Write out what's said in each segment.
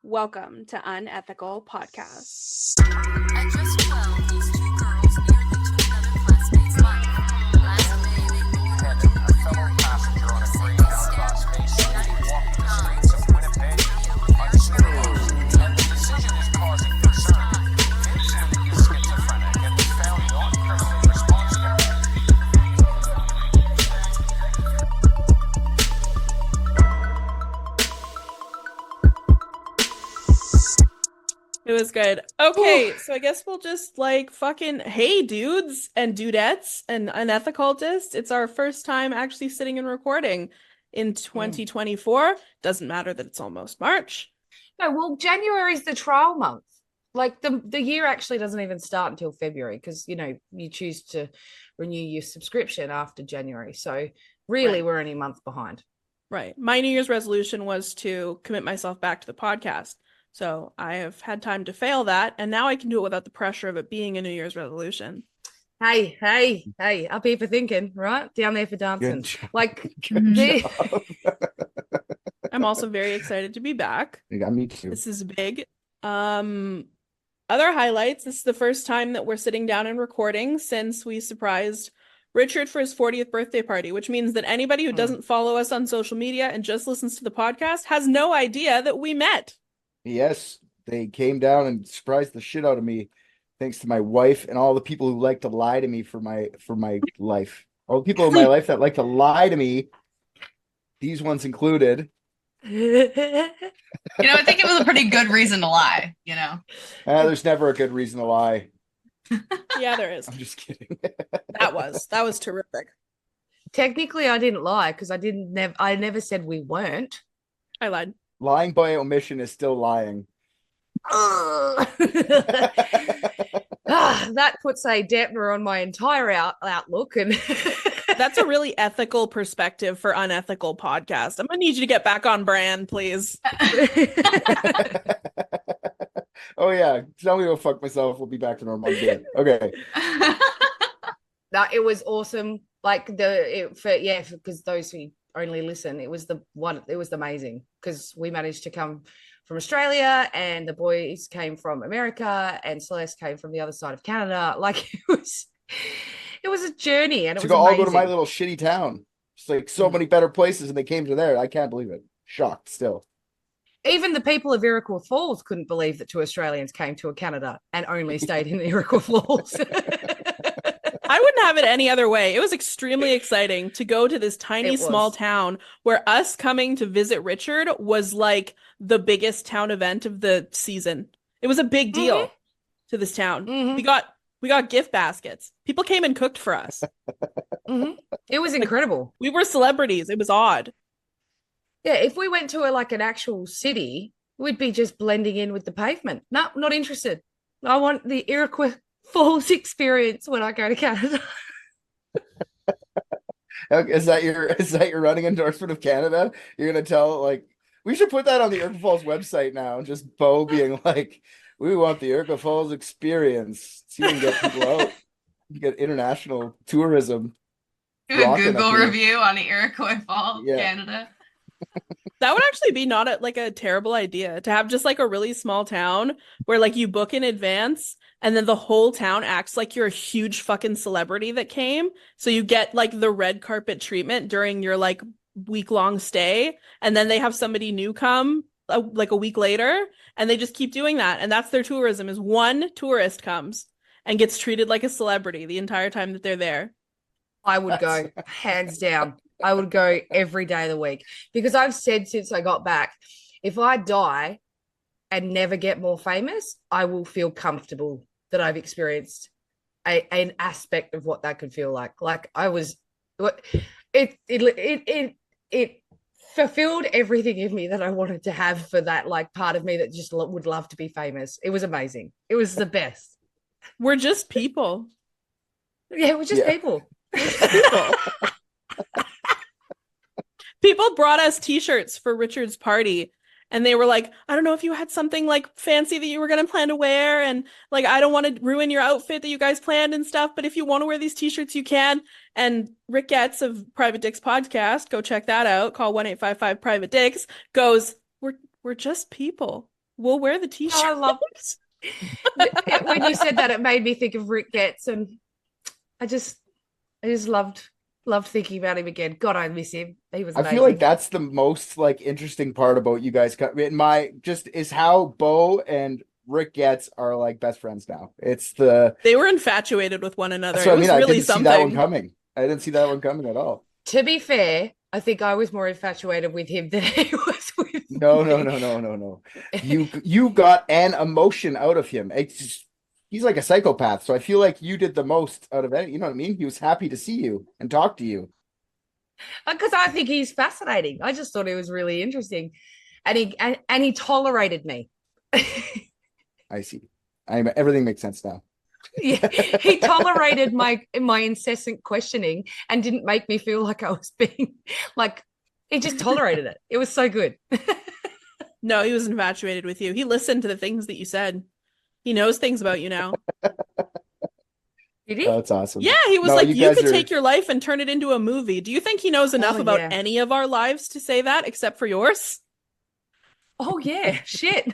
Welcome to Unethical Podcast. At just 12, these two girls nearly took another classmate's life. Last May, they boarded A fellow passenger on a Greyhound bus basically walking the streets of Winnipeg unsupervised, and the decision is causing concern. Vincent is schizophrenic and was found not criminally responsible. It was good. Okay, so I guess we'll just fucking, hey dudes and dudettes and unethicaltists. It's our first time actually sitting and recording in 2024. Doesn't matter that it's almost March. No, well, January is the trial month. Like the year actually doesn't even start until February because, you choose to renew your subscription after January. So really, we're only a month behind. Right. My New Year's resolution was to commit myself back to the podcast. So I have had time to fail that, and now I can do it without the pressure of it being a New Year's resolution. Hey, up here for thinking, right? Down there for dancing. I'm also very excited to be back. Yeah, me too. This is big. Other highlights. This is the first time that we're sitting down and recording since we surprised Richard for his 40th birthday party, which means that anybody who doesn't follow us on social media and just listens to the podcast has no idea that we met. Yes, they came down and surprised the shit out of me, thanks to my wife and all the people who like to lie to me for my life. All the people in my life that like to lie to me, these ones included. I think it was a pretty good reason to lie, There's never a good reason to lie. Yeah, there is. I'm just kidding. That was terrific. Technically, I didn't lie because I never said we weren't. I lied. Lying by omission is still lying. That puts a dampener on my entire outlook, and that's a really ethical perspective for unethical podcast. I'm gonna need you to get back on brand, please. Oh yeah, tell me to go fuck myself. We'll be back to normal. Good. Okay. That it was awesome. Because those who only listen, it was amazing because we managed to come from Australia and the boys came from America and Celeste came from the other side of Canada. Like it was a journey, and it was all amazing. go to my little shitty town. It's like so many better places, and they came to there. I can't believe it. Shocked still. Even the people of Iroquois Falls couldn't believe that two Australians came to Canada and only stayed in the Iroquois Falls. I wouldn't have it any other way. It was extremely exciting to go to this tiny small town where us coming to visit Richard was like the biggest town event of the season. It was a big deal to this town. We got gift baskets. People came and cooked for us. It was incredible. We were celebrities. It was odd. Yeah, if we went to an actual city, we'd be just blending in with the pavement. No, not interested. I want the Iroquois Falls experience when I go to Canada. Is that your running endorsement of Canada? You're gonna tell we should put that on the Iroquois Falls website now, and just Bo being like, we want the Iroquois Falls experience. So you can get people out. You get international tourism. Do a Google review on the Iroquois Falls, Canada. That would actually be not a terrible idea to have just a really small town where you book in advance and then the whole town acts like you're a huge fucking celebrity that came. So you get the red carpet treatment during your week-long stay, and then they have somebody new come a week later, and they just keep doing that. And that's their tourism, is one tourist comes and gets treated like a celebrity the entire time that they're there. I would go hands down. I would go every day of the week because I've said since I got back, if I die and never get more famous, I will feel comfortable that I've experienced an aspect of what that could feel like. Like it fulfilled everything in me that I wanted to have for that part of me that just would love to be famous. It was amazing. It was the best. We're just people. Yeah, we're just people. People brought us t-shirts for Richard's party, and they were like, I don't know if you had something fancy that you were going to plan to wear, and I don't want to ruin your outfit that you guys planned and stuff, but if you want to wear these t-shirts, you can. And Rick Getz of Private Dicks Podcast, go check that out, call 1-855-PRIVATE-DICKS, goes, we're just people. We'll wear the Oh, t-shirt. I love when you said that, it made me think of Rick Getz, and I just loved thinking about him again. God, I miss him. He was I amazing. feel like that's the most like interesting part about you guys. In my just is how Bo and Rick Getz are like best friends now. It's the They were infatuated with one another. that's It what I was mean. I really didn't see that one something. coming. I didn't see that one coming at all. To be fair, I think I was more infatuated with him than he was with No, me. no. You got an emotion out of him. It's just, he's like a psychopath. So I feel like you did the most out of it. You know what I mean? He was happy to see you and talk to you. Because I think he's fascinating. I just thought it was really interesting, and he tolerated me. I see. Everything makes sense now. Yeah, he tolerated my incessant questioning and didn't make me feel like I was being like. He just tolerated it. It was so good. No, he was infatuated with you. He listened to the things that you said. He knows things about you now. Did he? Oh, that's awesome. Yeah, he was No, like, you you guys could are- take your life and turn it into a movie. Do you think he knows enough Oh, about yeah. any of our lives to say that, except for yours? Oh yeah, shit.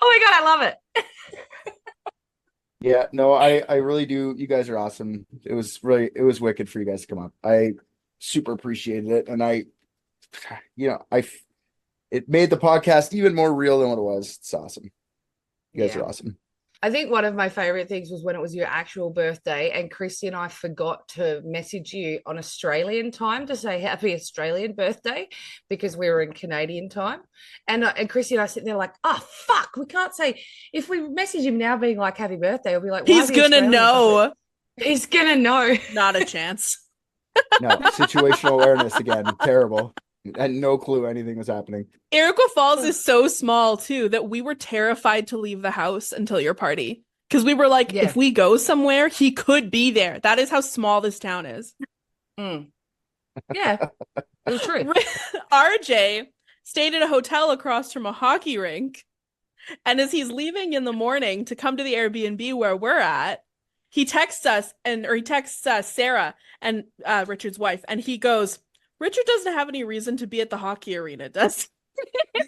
Oh my god, I love it. Yeah, no, I really do. You guys are awesome. It was wicked for you guys to come up. I super appreciated it, and it made the podcast even more real than what it was. It's awesome. You guys Yeah. are awesome. I think one of my favorite things was when it was your actual birthday, and Christy and I forgot to message you on Australian time to say happy Australian birthday because we were in Canadian time. And Christy and I sitting there like, oh, fuck, we can't say, if we message him now being like happy birthday, we'll be like, why He's the gonna Australian know. time? He's gonna know. Not a chance. No, situational awareness again. Terrible. I had no clue anything was happening. Iroquois Falls is so small too that we were terrified to leave the house until your party. Because we were like, Yeah. if we go somewhere, he could be there. That is how small this town is. Mm. Yeah, it was true. RJ stayed at a hotel across from a hockey rink. And as he's leaving in the morning to come to the Airbnb where we're at, he texts us Sarah and Richard's wife, and he goes, Richard doesn't have any reason to be at the hockey arena, does he?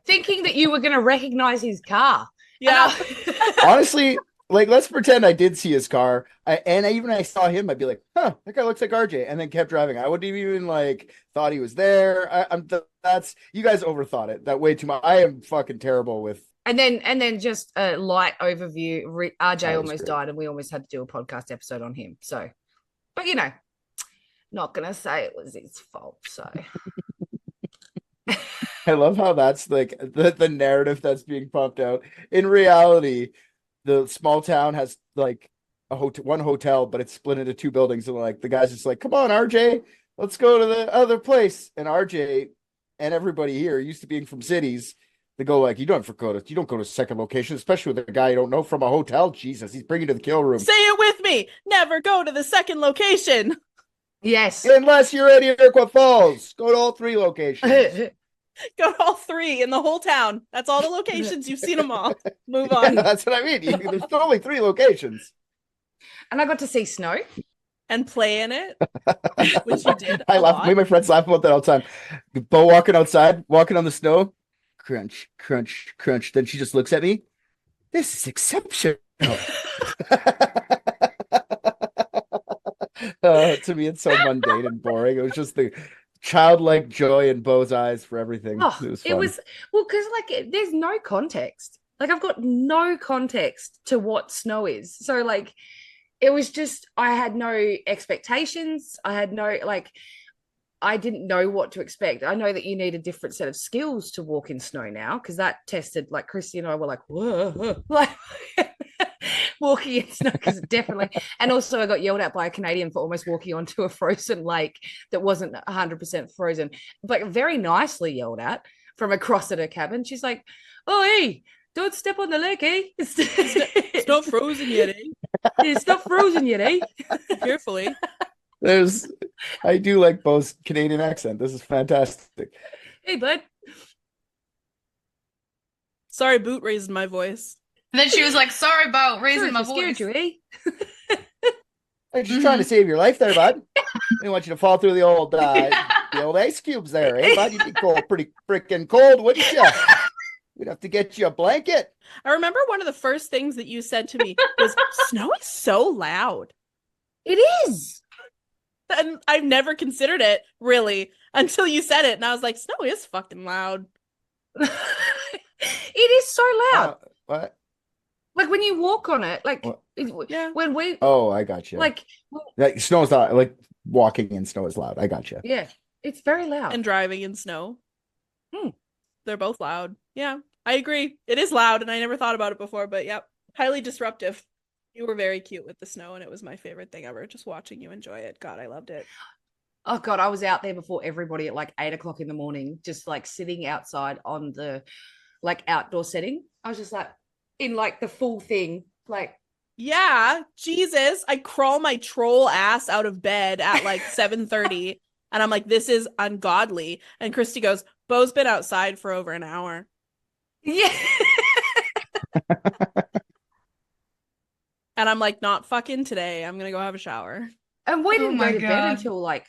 Thinking that you were gonna recognize his car. Yeah. Honestly, like let's pretend I did see his car. I saw him, I'd be like, huh, that guy looks like RJ, and then kept driving. I wouldn't even like thought he was there. That's you guys overthought it that way too much. I am fucking terrible with And then just a light overview. RJ That was almost great. died, and we almost had to do a podcast episode on him. So, but you know, not gonna say it was his fault. So, I love how that's like the narrative that's being pumped out. In reality, the small town has like one hotel, but it's split into two buildings, and like the guy's just like, "Come on, RJ, let's go to the other place." And RJ and everybody here used to being from cities. They go like, you don't go to a second location, especially with a guy you don't know from a hotel. Jesus, he's bringing you to the kill room. Say it with me. Never go to the second location. yes. Unless you're at Iroquois Falls. Go to all three locations. Go to all three in the whole town. That's all the locations. You've seen them all. Move Yeah, on. that's what I mean. There's only three locations. And I got to see snow. And play in it, which you did. I a laugh. lot. Me and my friends laugh about that all the time. Bo walking outside, walking on the snow, crunch, crunch, crunch. Then she just looks at me. This is exceptional. To me, it's so mundane and boring. It was just the childlike joy in Bo's eyes for everything. Oh, It was it fun. was well because there's no context. Like I've got no context to what snow is. So like it was just I had no expectations. I had no like I didn't know what to expect. I know that you need a different set of skills to walk in snow now because that tested like Christy and I were like, whoa, like walking in snow because definitely. And also I got yelled at by a Canadian for almost walking onto a frozen lake that wasn't 100% frozen, but very nicely yelled at from across at her cabin. She's like, oh, hey, don't step on the lake, eh? It's not frozen yet, eh? It's not frozen yet, eh? Carefully. I do like Bo's Canadian accent. This is fantastic. Hey, bud. Sorry, Boot raised my voice. And then she was like, sorry about raising Sorry my if I scared voice. you, eh? I'm just trying to save your life there, bud. I didn't want you to fall through the old the old ice cubes there, eh, bud? You'd be cold, pretty freaking cold, wouldn't you? We'd have to get you a blanket. I remember one of the first things that you said to me was, "Snow is so loud." It is. And I've never considered it really until you said it, and I was like, "Snow is fucking loud." It is so loud. What? Like when you walk on it, like Yeah. when we Oh, I got you. like Snow is not like walking in snow is loud. I got you. yeah, it's very loud. And driving in snow. Hmm. They're both loud. Yeah, I agree. It is loud, and I never thought about it before, but yep, highly disruptive. You were very cute with the snow, and it was my favorite thing ever, just watching you enjoy it. God, I loved it. Oh God, I was out there before everybody at like 8 o'clock in the morning, just like sitting outside on the like outdoor setting. I was just like in like the full thing, like Yeah, Jesus, I crawl my troll ass out of bed at like 7:30, and I'm like, this is ungodly. And Christy goes, "Bo's been outside for over an hour." yeah. And I'm like, not fucking today. I'm gonna go have a shower. And we didn't my go to bed God. until like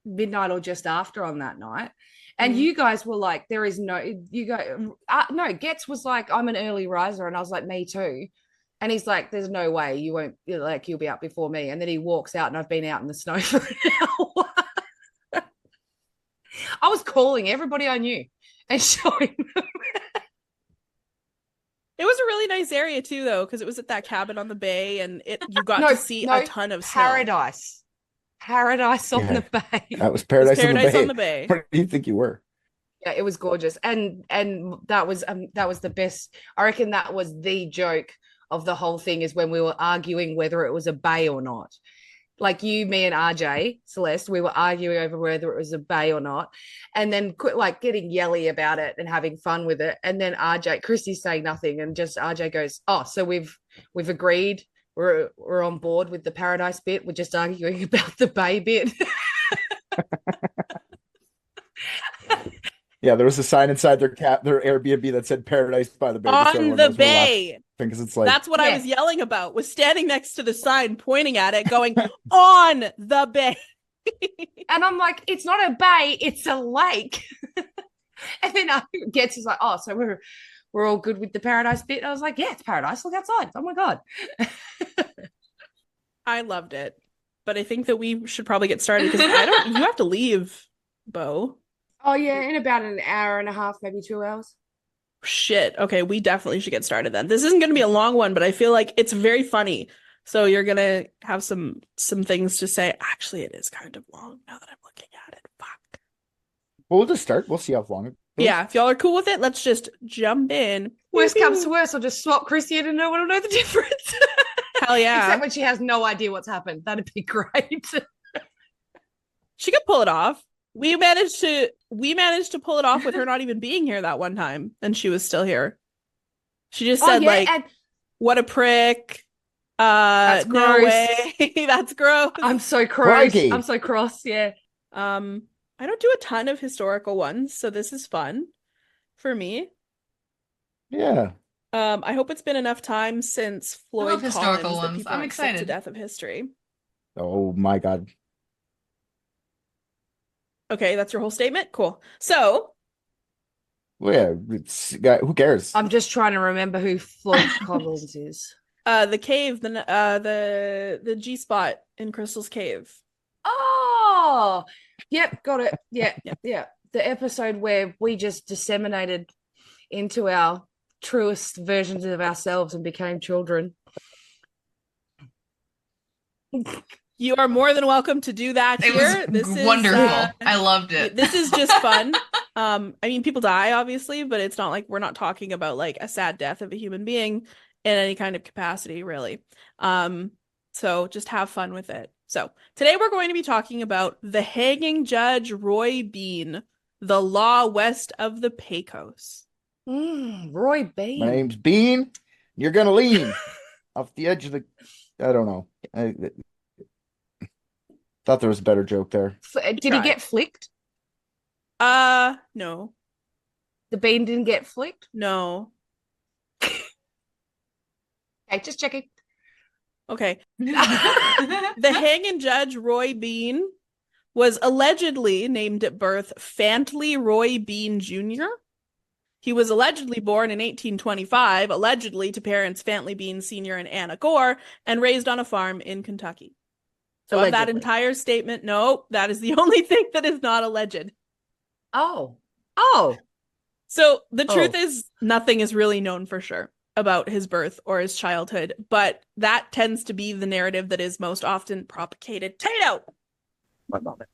midnight or just after on that night. And Mhm. you guys were like, there is no, you go, no, Getz was like, I'm an early riser. And I was like, me too. And he's like, there's no way you won't, like, you'll be out before me. And then he walks out and I've been out in the snow for an hour. I was calling everybody I knew and showing them. It was a really nice area too, though, because it was at that cabin on the bay, and you got No, to see no, a ton of snow. Paradise. Paradise on Yeah. the bay. That was It was paradise, paradise on on the the bay. bay. Where do you think you were? Yeah, it was gorgeous, and that was the best. I reckon that was the joke of the whole thing is when we were arguing whether it was a bay or not. Like you, me, and RJ Celeste, we were arguing over whether it was a bay or not, and then like getting yelly about it and having fun with it. And then Christy's saying nothing, and just RJ goes, "Oh, so we've agreed. We're on board with the paradise bit. We're just arguing about the bay bit." Yeah, there was a sign inside their Airbnb that said "Paradise by the Bay." just so On everyone the knows we're laughing, bay. because it's like That's what I Yeah. was yelling about, was standing next to the sign, pointing at it, going, "On the bay." And I'm like, it's not a bay, it's a lake. And then Getz is like, oh, so we're all good with the paradise bit. I was like, yeah, it's paradise. Look outside. Oh my God. I loved it, but I think that we should probably get started because you have to leave, Bo. Oh yeah, in about an hour and a half, maybe 2 hours. Shit. Okay, we definitely should get started then. This isn't going to be a long one, but I feel like it's very funny. So you're going to have some things to say. Actually, it is kind of long now that I'm looking at it. Fuck. well, we'll just start. We'll see how long it goes. Yeah, if y'all are cool with it, let's just jump in. Worst comes to worst, I'll just swap Chrissy in and no one will know the difference. Hell yeah. Except when she has no idea what's happened. That'd be great. She could pull it off. We managed to pull it off with her not even being here that one time, and she was still here. She just said like, and "What a prick." That's No gross. way. That's gross. I'm so cross. Crikey. I'm so cross. Yeah. I don't do a ton of historical ones, so this is fun for me. Yeah. I hope it's been enough time since Floyd love historical Collins that ones. people I'm aren't sick to excited. death of history. Oh my God. Okay, that's your whole statement? Cool. So, Well, yeah. Who cares? I'm just trying to remember who Floyd Collins is. the cave, the G spot in Crystal's Cave. Oh, yep, got it. Yeah, Yep. yeah. The episode where we just disseminated into our truest versions of ourselves and became children. You are more than welcome to do that It here. was This is wonderful. I loved it. this is just fun. I mean, people die obviously, but it's not like we're not talking about like a sad death of a human being in any kind of capacity, really. So just have fun with it. So today we're going to be talking about the hanging judge Roy Bean, the law west of the Pecos. Roy Bean. My name's Bean. You're gonna lean off the edge of the. I don't know. I thought there was a better joke there. Did he Try. get flicked? No, The bean didn't get flicked? no. Okay, just checking. Okay. The hanging judge Roy Bean was allegedly named at birth Fauntleroy Bean Jr. He was allegedly born in 1825, allegedly to parents Fantley Bean Sr. and Anna Gore, and raised on a farm in Kentucky. So of that Allegedly. entire statement, no, that is the only thing that is not alleged. Oh. So the truth is, nothing is really known for sure about his birth or his childhood, but that tends to be the narrative that is most often propagated. Tato! One moment.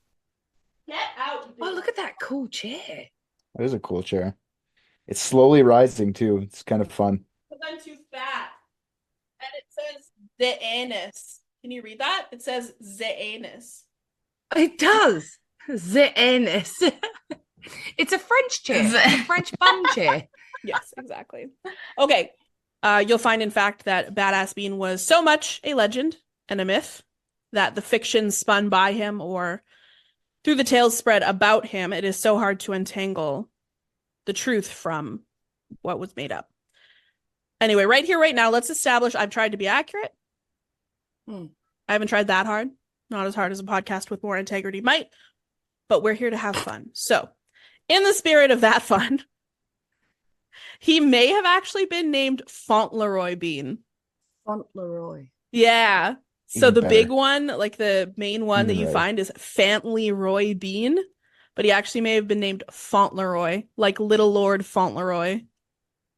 Get out. Oh, look at that cool chair. That is a cool chair. It's slowly rising too. It's kind of fun. Because I'm too fat. And it says the anus. Can you read that? It says the anus. It does. The anus. It's a French chair. It's a French bum chair. Yes, exactly. Okay. You'll find, in fact, that Badass Bean was so much a legend and a myth that the fiction spun by him or through the tales spread about him, it is so hard to untangle the truth from what was made up. Anyway, right here, right now, let's establish I've tried to be accurate. I haven't tried that hard. Not as hard as a podcast with more integrity might, but we're here to have fun. So, in the spirit of that fun, he may have actually been named Fauntleroy Bean. Fauntleroy. Yeah. So Even the better. big one, like the main one that you Right. find is Fauntleroy Bean, but he actually may have been named Fauntleroy, like Little Lord Fauntleroy.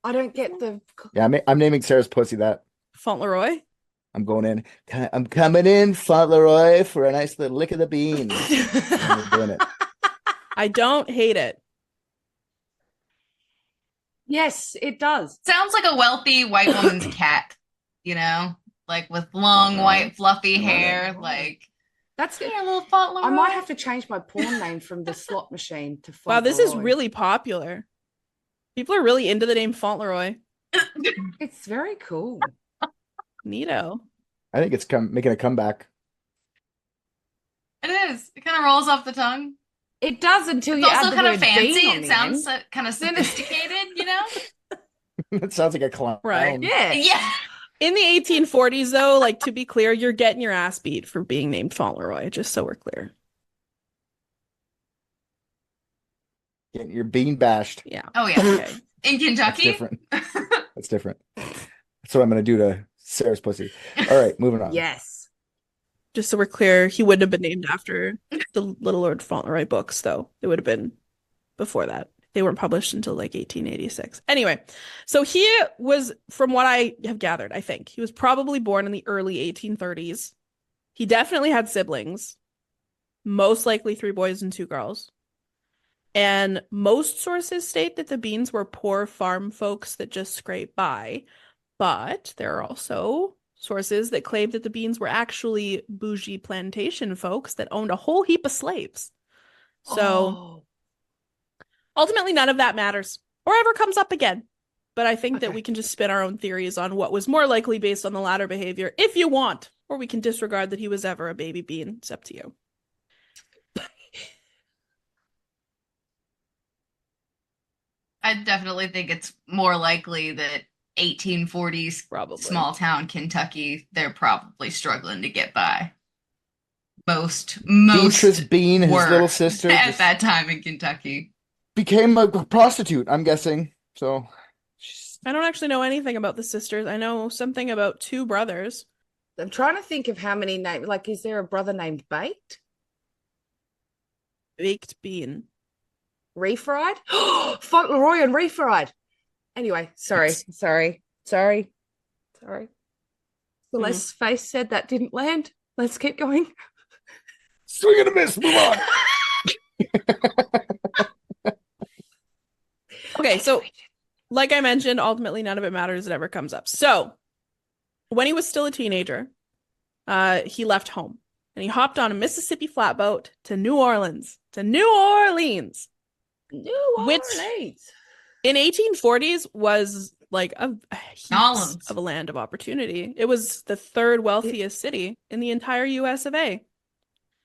I don't get the. Yeah, I'm naming Sarah's pussy that. Fauntleroy? I'm going in. I'm coming in, Fauntleroy, for a nice little lick of the beans. I'm doing it. I don't hate it. Yes, it does. Sounds like a wealthy white woman's cat, you know? Like with long, white, fluffy hair. Like, That's yeah, a little Fauntleroy. I might have to change my porn name from the slot machine to Wow, this is Fauntleroy. really popular. People are really into the name Fauntleroy. It's very cool. Neato. I think it's making a comeback. It is. It kind of rolls off the tongue. It does until It's you also add the kind of word fancy. bean on It the sounds end. kind of sophisticated, you know? It sounds like a clown. Right. Yeah. Yeah. In the 1840s, though, like, to be clear, you're getting your ass beat for being named Fauntleroy, just so we're clear. Getting your bean bashed. Yeah. Oh, yeah. Okay. In That's Kentucky? different. That's different. That's what I'm going to do to Sarah's pussy. All right, moving on. Yes. Just so we're clear, he wouldn't have been named after the Little Lord Fauntleroy books, though. It would have been before that. They weren't published until like 1886. Anyway, so he was, from what I have gathered, I think, he was probably born in the early 1830s. He definitely had siblings, most likely 3 boys and 2 girls. And most sources state that the Beans were poor farm folks that just scraped by. But there are also sources that claim that the Beans were actually bougie plantation folks that owned a whole heap of slaves. So ultimately, none of that matters or ever comes up again. But I think that Okay. we can just spin our own theories on what was more likely based on the latter behavior if you want, or we can disregard that he was ever a baby bean. It's up to you. I definitely think it's more likely that 1840s Probably. small town Kentucky, they're probably struggling to get by. Most Beatrice Bean, his were little sister, at just that time in Kentucky. became a prostitute, I'm guessing. So, I don't actually know anything about the sisters. I know something about 2 brothers. I'm trying to think of how many names. Like, is there a brother named Baked? Baked bean. Refried? Fauntleroy and refried. Anyway, sorry. Celeste's face said that didn't land. Let's keep going. swing and a miss, move on. Okay, so like I mentioned, ultimately none of it matters. It ever comes up. So when he was still a teenager, he left home and he hopped on a Mississippi flatboat to New Orleans. New Which- Orleans. In 1840s was like a heaps Orleans. of a land of opportunity. It was the 3rd wealthiest city in the entire US of A.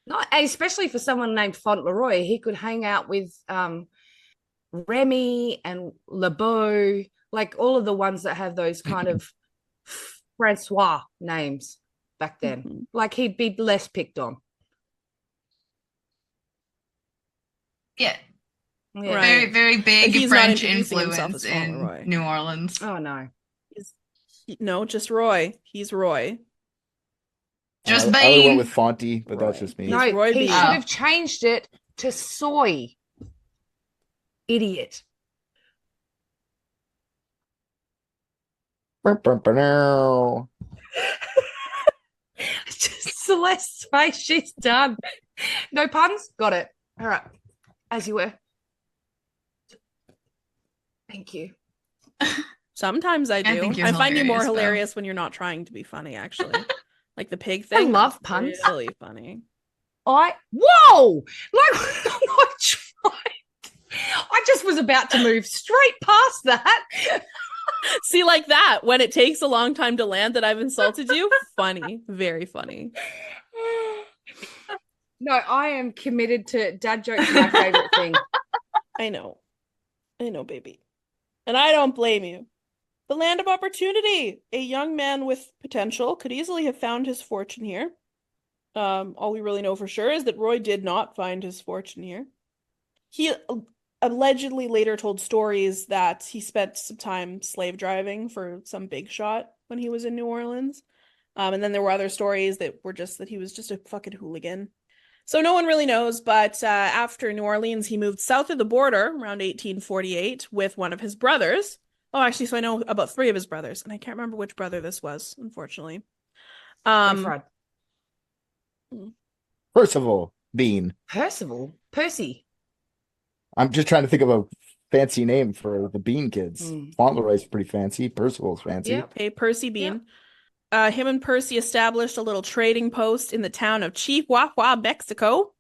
Not especially for someone named Fauntleroy. He could hang out with Remy and LeBeau, like all of the ones that have those kind of Francois names back then. Mhm. Like he'd be less picked on. Yeah, Yeah. Right. very, very But big he's not French introducing himself influence as in Fauntleroy. New Orleans. Oh no. No, just Roy. He's Roy. Just I would have went Bean. with Fonty, but that's Roy. just me. He's No, Roy he Bean. should have changed it to soy. Idiot. No. Just Celeste's face, she's done. No puns? Got it. All right. As you were. Thank you. Sometimes I do. think you're I find you more hilarious, though. hilarious when you're not trying to be funny, actually. Like the pig thing. love that's puns. Really funny. Whoa! Like, I'm not trying. I just was about to move straight past that. See, like that, when it takes a long time to land that I've insulted you, funny. Very funny. No, I am committed to dad jokes are my favorite thing. I know, baby. And I don't blame you. The land of opportunity. A young man with potential could easily have found his fortune here. All we really know for sure is that Roy did not find his fortune here. He allegedly later told stories that he spent some time slave driving for some big shot when he was in New Orleans. And then there were other stories that were just that he was just a fucking hooligan. So no one really knows, but after New Orleans, he moved south of the border around 1848 with one of his brothers. Oh, actually, so I know about 3 of his brothers, and I can't remember which brother this was, unfortunately. Percival Bean. Percy. I'm just trying to think of a fancy name for the Bean kids. Fauntleroy's pretty fancy. Percival's fancy. Yep. Okay, Percy Bean. Him and Percy established a little trading post in the town of Chihuahua, Mexico.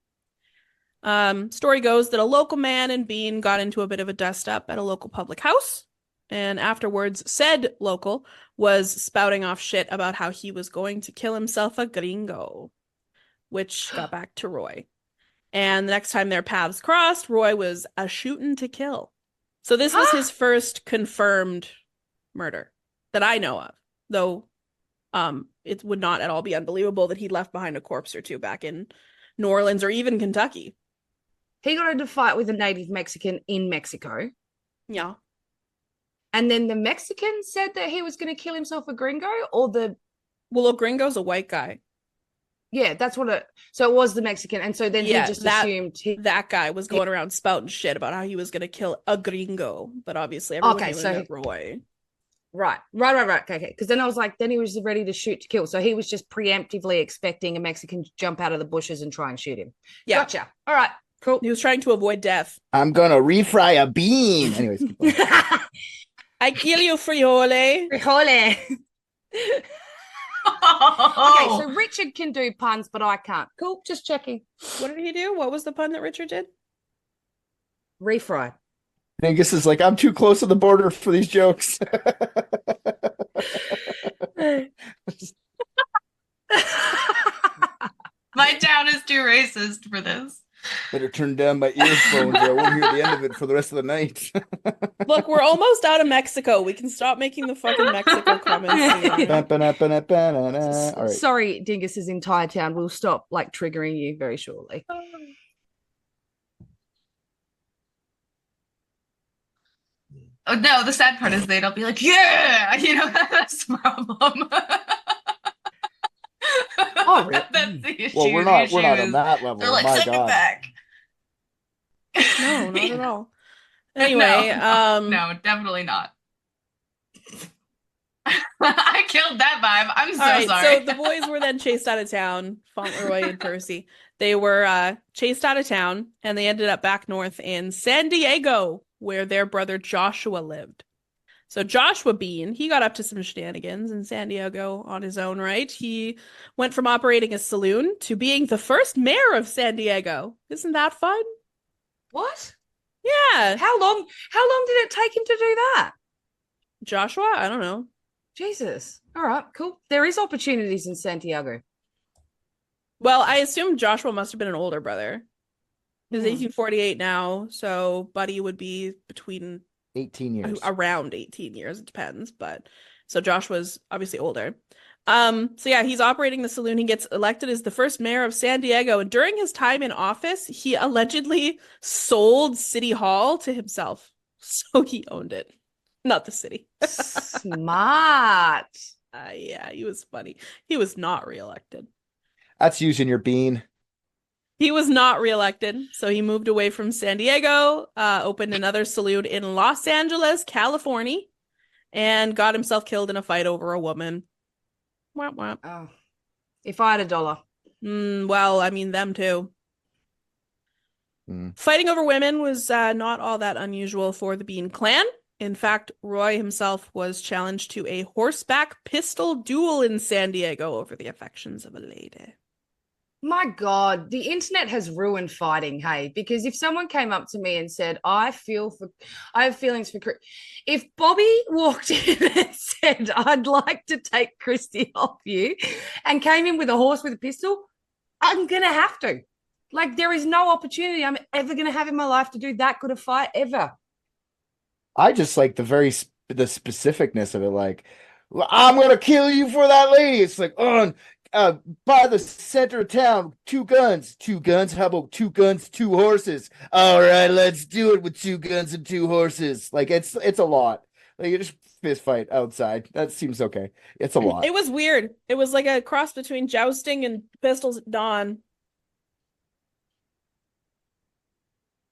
Story goes that a local man and Bean got into a bit of a dust-up at a local public house. And afterwards, said local was spouting off shit about how he was going to kill himself a gringo, which got back to Roy. And the next time their paths crossed, Roy was a shooting to kill. So this was his first confirmed murder that I know of, though it would not at all be unbelievable that he left behind a corpse or two back in New Orleans or even Kentucky. He got into a fight with a native Mexican in Mexico. Yeah. And then the Mexican said that he was going to kill himself a gringo, or the... Well, a gringo's a white guy. Yeah, that's what it... So it was the Mexican, and so then he just assumed... That guy was going around spouting shit about how he was going to kill a gringo, but obviously everyone knew it was Roy. Right. Okay. Because then I was like, then he was ready to shoot to kill. So he was just preemptively expecting a Mexican to jump out of the bushes and try and shoot him. Yeah. Gotcha. All right. Cool. He was trying to avoid death. I'm gonna refry a bean. Anyways. I kill you, friole. Friole. Okay, so Richard can do puns, but I can't. Cool. Just checking. What did he do? What was the pun that Richard did? Refry. Angus is like, I'm too close to the border for these jokes. My town is too racist for this. Better turn down my earphones or I won't hear the end of it for the rest of the night. Look, we're almost out of Mexico. We can stop making the fucking Mexico comments. All right. Sorry, Dingus's entire town. We'll stop like triggering you very shortly. Oh no, the sad part is they'll be like, yeah, you know, that's the problem. Oh, really? That's the issue. Well, we're not on that level. They're like, My send it God. back. No, not at all. Anyway, no, definitely not. I killed that vibe. I'm so sorry. So the boys were then chased out of town, Fauntleroy and Percy. They were chased out of town, and they ended up back north in San Diego, where their brother Joshua lived. So Joshua Bean, he got up to some shenanigans in San Diego on his own right. He went from operating a saloon to being the first mayor of San Diego. Isn't that fun? What? Yeah. How long did it take him to do that? Joshua? I don't know. Jesus. All right, cool. There is opportunities in Santiago. Well, I assume Joshua must have been an older brother. He's 1848 now, so Buddy would be between 18 years. Around 18 years, it depends, but so Joshua's obviously older. So yeah, he's operating the saloon. He gets elected as the first mayor of San Diego, and during his time in office, he allegedly sold City Hall to himself. So he owned it, not the city. Smart. Yeah, he was funny. He was not reelected. That's using your bean. He was not reelected, so he moved away from San Diego, opened another saloon in Los Angeles, California, and got himself killed in a fight over a woman. Womp womp. Oh, if I had $1. Well, I mean, them too. Fighting over women was not all that unusual for the Bean Clan. In fact, Roy himself was challenged to a horseback pistol duel in San Diego over the affections of a lady. My God, the internet has ruined fighting, hey, because if someone came up to me and said, I have feelings for Chris. If Bobby walked in and said, I'd like to take Christy off you, and came in with a horse with a pistol, I'm going to have to. Like, there is no opportunity I'm ever going to have in my life to do that good a fight ever. I just like the specificness of it. Like, I'm gonna kill you for that lady. It's like, by the center of town, 2 guns. 2 guns. How about 2 guns, 2 horses? All right, let's do it with 2 guns and 2 horses. Like, it's a lot. Like, you just fist fight outside. That seems okay. It's a lot. It was weird. It was like a cross between jousting and pistols at dawn.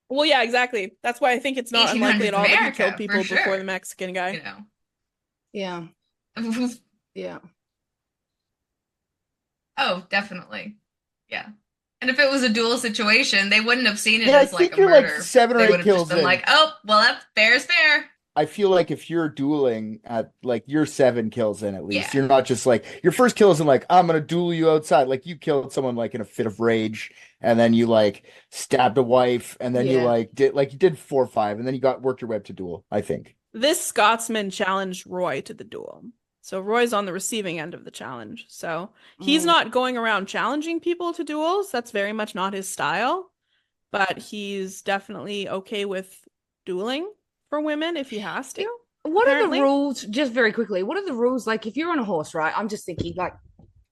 Well, yeah, exactly. That's why I think it's not unlikely at all that he America, killed people for before sure. the Mexican guy. You know. Yeah. Yeah. Oh, definitely. Yeah. And if it was a duel situation, they wouldn't have seen it Yeah, I as like think a you're like murder. 7 or They 8 would have just kills been in. like, oh, well, that's fair is fair. I feel like if you're dueling at like you're 7 kills in at least. Yeah. You're not just like your first kill isn't like I'm gonna duel you outside. Like you killed someone like in a fit of rage, and then you like stabbed a wife, and then you Yeah. you did 4 or 5, and then you worked your way up to duel. I think. This Scotsman challenged Roy to the duel. So Roy's on the receiving end of the challenge. So he's not going around challenging people to duels. That's very much not his style. But he's definitely okay with dueling for women if he has to. What apparently. are the rules? Just very quickly, what are the rules? Like, if you're on a horse, right? I'm just thinking, like,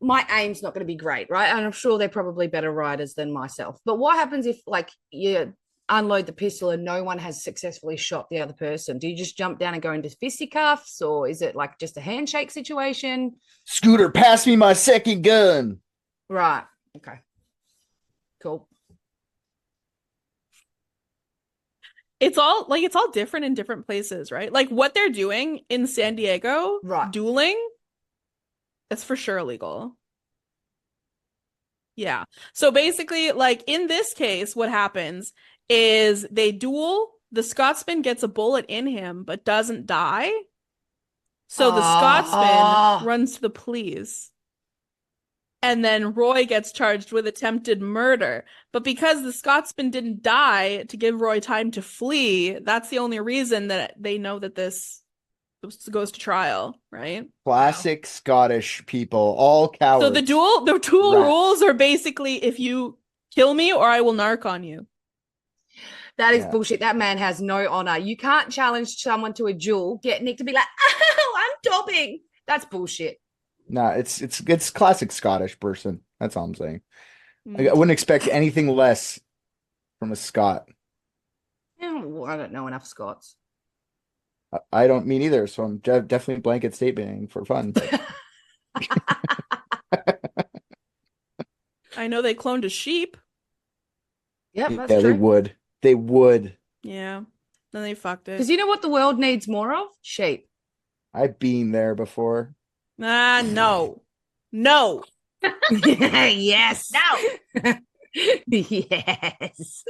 my aim's not going to be great, right? And I'm sure they're probably better riders than myself. But what happens if, like, you unload the pistol and no one has successfully shot the other person? Do you just jump down and go into fisticuffs, or is it like just a handshake situation? Scooter, pass me my second gun. Right. Okay. Cool. It's all different in different places, right? Like what they're doing in San Diego, Right. dueling, that's for sure illegal. Yeah. So basically, like in this case, what happens is they duel, the Scotsman gets a bullet in him but doesn't die. So the Scotsman runs to the police. And then Roy gets charged with attempted murder. But because the Scotsman didn't die to give Roy time to flee, that's the only reason that they know that this goes to trial, right? Classic Scottish people, all cowards. So the duel Rats. rules are basically if you kill me or I will narc on you. That is Yeah. bullshit. That man has no honor. You can't challenge someone to a duel, get Nick to be like, oh, I'm topping. That's bullshit. No, it's classic Scottish person. That's all I'm saying. I wouldn't expect anything less from a Scot. Oh, I don't know enough Scots. I don't mean either, so I'm definitely blanket statementing for fun. I know they cloned a sheep. Yep, Yeah, that's they true. would. They would. Yeah. Then they fucked it. Because you know what the world needs more of? Sheep. I've been there before. No. No. Yes. No. Yes.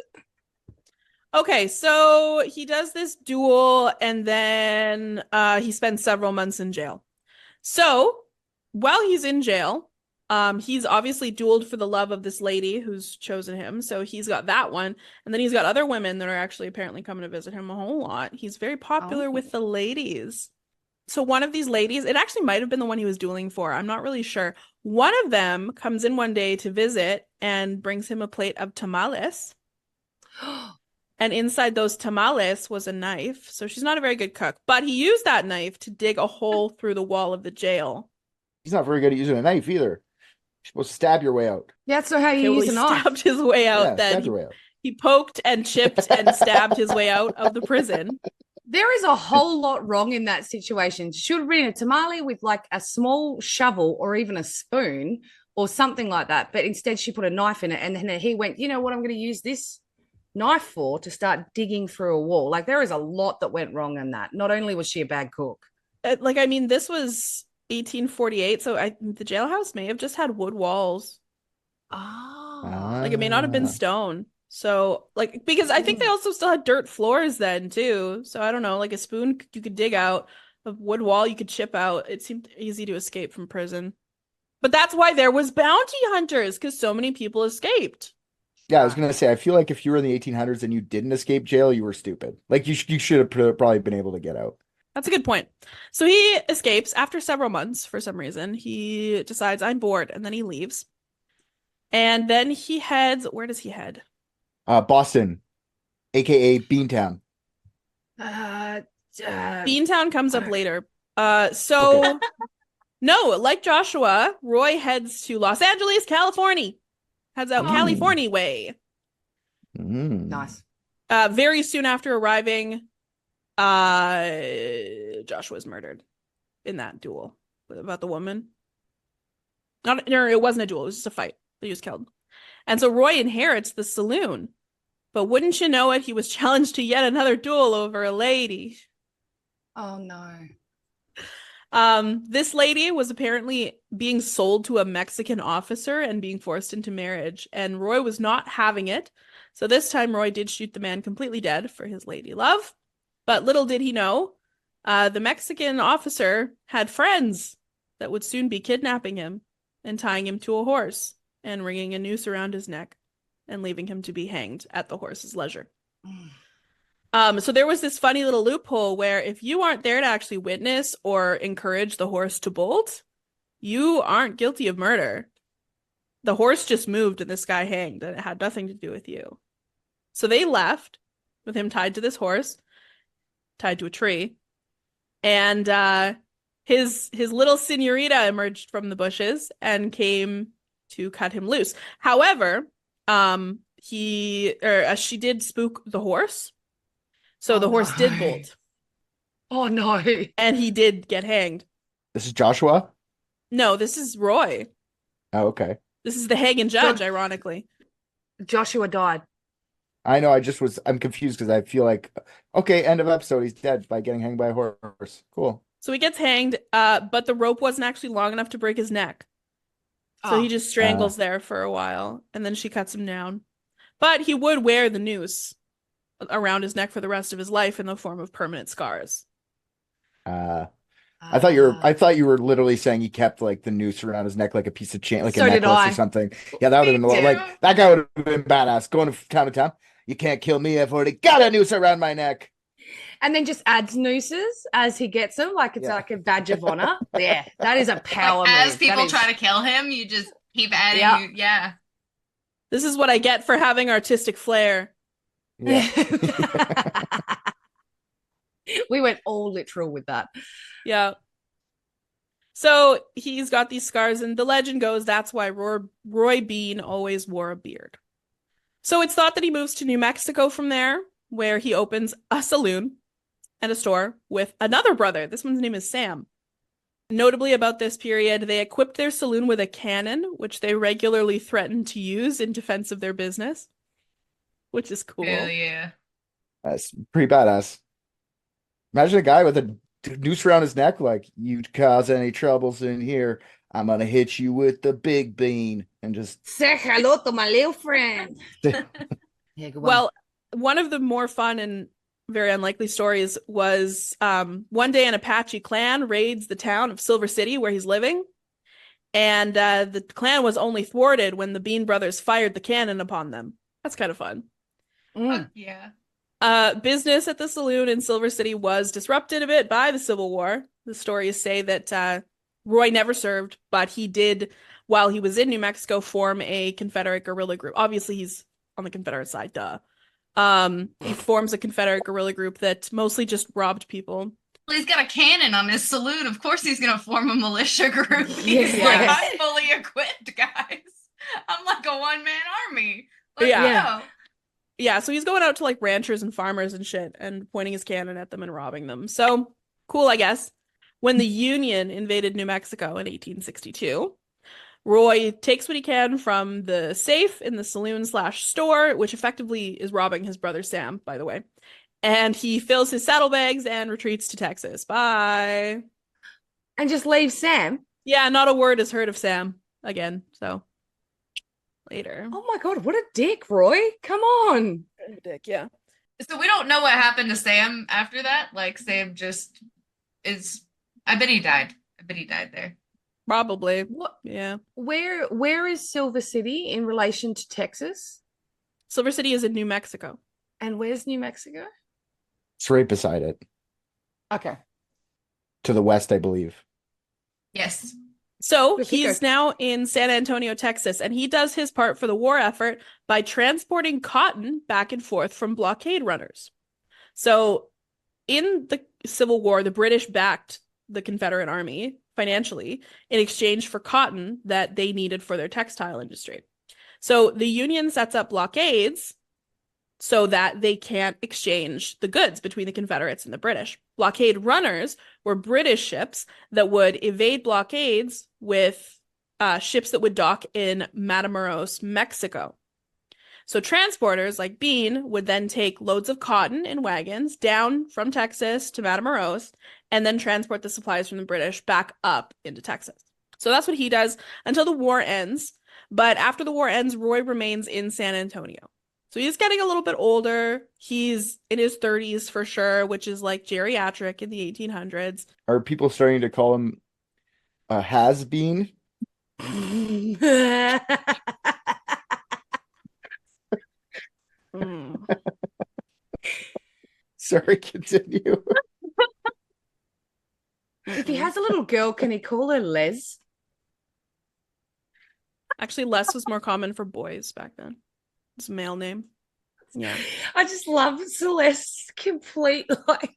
Okay, so he does this duel and then he spends several months in jail. So while he's in jail, he's obviously dueled for the love of this lady who's chosen him. So he's got that one. And then he's got other women that are actually apparently coming to visit him a whole lot. He's very popular with the ladies. So one of these ladies, it actually might have been the one he was dueling for. I'm not really sure. One of them comes in one day to visit and brings him a plate of tamales. And inside those tamales was a knife. So she's not a very good cook. But he used that knife to dig a hole through the wall of the jail He's not very good at using a knife either. You're supposed to stab your way out. Yeah, so how Okay, you well, use he a knife. stabbed his way out Yeah, then. stab your way out. He poked and chipped and stabbed his way out of the prison. There is a whole lot wrong in that situation. Should have been a tamale with like a small shovel or even a spoon or something like that. But instead, she put a knife in it. And then he went, you know what, I'm going to use this knife for to start digging through a wall. Like there is a lot that went wrong in that. Not only was she a bad cook. Like, I mean, this was 1848, so the jailhouse may have just had wood walls. Oh. Like, it may not have been stone. So, like, because I think they also still had dirt floors then, too. So, I don't know, like a spoon you could dig out, a wood wall you could chip out. It seemed easy to escape from prison. But that's why there was bounty hunters, because so many people escaped. Yeah, I was gonna say, I feel like if you were in the 1800s and you didn't escape jail, you were stupid. Like you should have probably been able to get out. That's a good point. So he escapes after several months for some reason. He decides, I'm bored, and then he leaves. And then he heads, where does he head? Boston, aka Beantown. Beantown comes up later. So no, like Joshua, Roy heads to Los Angeles, California. Heads out California way. Nice. Very soon after arriving, Joshua was murdered in that duel about the woman. No, it wasn't a duel, it was just a fight. He was killed. And so Roy inherits the saloon. But wouldn't you know it, he was challenged to yet another duel over a lady. Oh no. This lady was apparently being sold to a Mexican officer and being forced into marriage, and Roy was not having it. So this time Roy did shoot the man completely dead for his lady love. But little did he know, the Mexican officer had friends that would soon be kidnapping him and tying him to a horse and ringing a noose around his neck and leaving him to be hanged at the horse's leisure. So there was this funny little loophole where if you aren't there to actually witness or encourage the horse to bolt, you aren't guilty of murder. The horse just moved and this guy hanged, and it had nothing to do with you. So they left with him tied to this horse, tied to a tree, and his little senorita emerged from the bushes and came to cut him loose. However, she did spook the horse. So the horse did bolt. Oh no. And he did get hanged. This is Joshua? No, this is Roy. Oh, okay. This is the Hangin judge, ironically. Joshua died. I know, I'm confused because I feel like, okay, end of episode, he's dead by getting hanged by a horse. Cool. So he gets hanged, but the rope wasn't actually long enough to break his neck. So he just strangles there for a while, and then she cuts him down. But he would wear the noose around his neck for the rest of his life in the form of permanent scars. I thought you were literally saying he kept like the noose around his neck like a piece of chain, like So a did necklace I. or something. Yeah, that would have been Me like that guy would have been badass. Going to town. You can't kill me. I've already got a noose around my neck. And then just adds nooses as he gets them, like it's like a badge of honor. Yeah, that is a power Like, move. as people try to kill him, you just keep adding. Yeah. This is what I get for having artistic flair. Yeah. We went all literal with that. Yeah. So he's got these scars, and the legend goes that's why Roy Bean always wore a beard. So it's thought that he moves to New Mexico from there, where he opens a saloon and a store with another brother. This one's name is Sam. Notably about this period, they equipped their saloon with a cannon, which they regularly threatened to use in defense of their business, which is cool. Hell yeah. That's pretty badass. Imagine a guy with a noose around his neck, like, you cause any troubles in here, I'm gonna hit you with the big bean, and just Say hello to my little friend. Yeah, good one. Well, one of the more fun and very unlikely stories was one day an Apache clan raids the town of Silver City where he's living, and the clan was only thwarted when the Bean brothers fired the cannon upon them. That's kind of fun. Fuck yeah. Business at the saloon in Silver City was disrupted a bit by the Civil War. The stories say that Roy never served, but he did, while he was in New Mexico, form a Confederate guerrilla group. Obviously, he's on the Confederate side, duh. He forms a Confederate guerrilla group that mostly just robbed people. He's got a cannon on his saloon. Of course he's gonna form a militia group. He's Yeah. like, I'm fully equipped, guys. I'm like a one-man army. Let's Yeah. go. Yeah, so he's going out to like ranchers and farmers and shit and pointing his cannon at them and robbing them. So cool, I guess. When the Union invaded New Mexico in 1862, Roy takes what he can from the safe in the saloon/store, which effectively is robbing his brother Sam, by the way. And he fills his saddlebags and retreats to Texas. Bye. And just leave Sam. Yeah, not a word is heard of Sam again. So later. Oh my God, what a dick, Roy. Come on. Dick, yeah. So we don't know what happened to Sam after that. Like Sam just is. I bet he died. I bet he died there. Probably. What? Yeah. Where is Silver City in relation to Texas? Silver City is in New Mexico. And where's New Mexico? It's right beside it. Okay. To the west, I believe. Yes. So Good kicker. he's now in San Antonio, Texas, and he does his part for the war effort by transporting cotton back and forth from blockade runners. So in the Civil War, the British backed the Confederate Army financially in exchange for cotton that they needed for their textile industry. So the Union sets up blockades so that they can't exchange the goods between the Confederates and the British. Blockade runners were British ships that would evade blockades with ships that would dock in Matamoros, Mexico. So transporters like Bean would then take loads of cotton in wagons down from Texas to Matamoros and then transport the supplies from the British back up into Texas. So that's what he does until the war ends. But after the war ends, Roy remains in San Antonio. So he's getting a little bit older. He's in his 30s for sure, which is like geriatric in the 1800s. Are people starting to call him a has-been? Mm. Sorry, continue. If he has a little girl, can he call her Les? Actually, Les was more common for boys back then. It's a male name. Yeah. I just love Celeste's complete, like,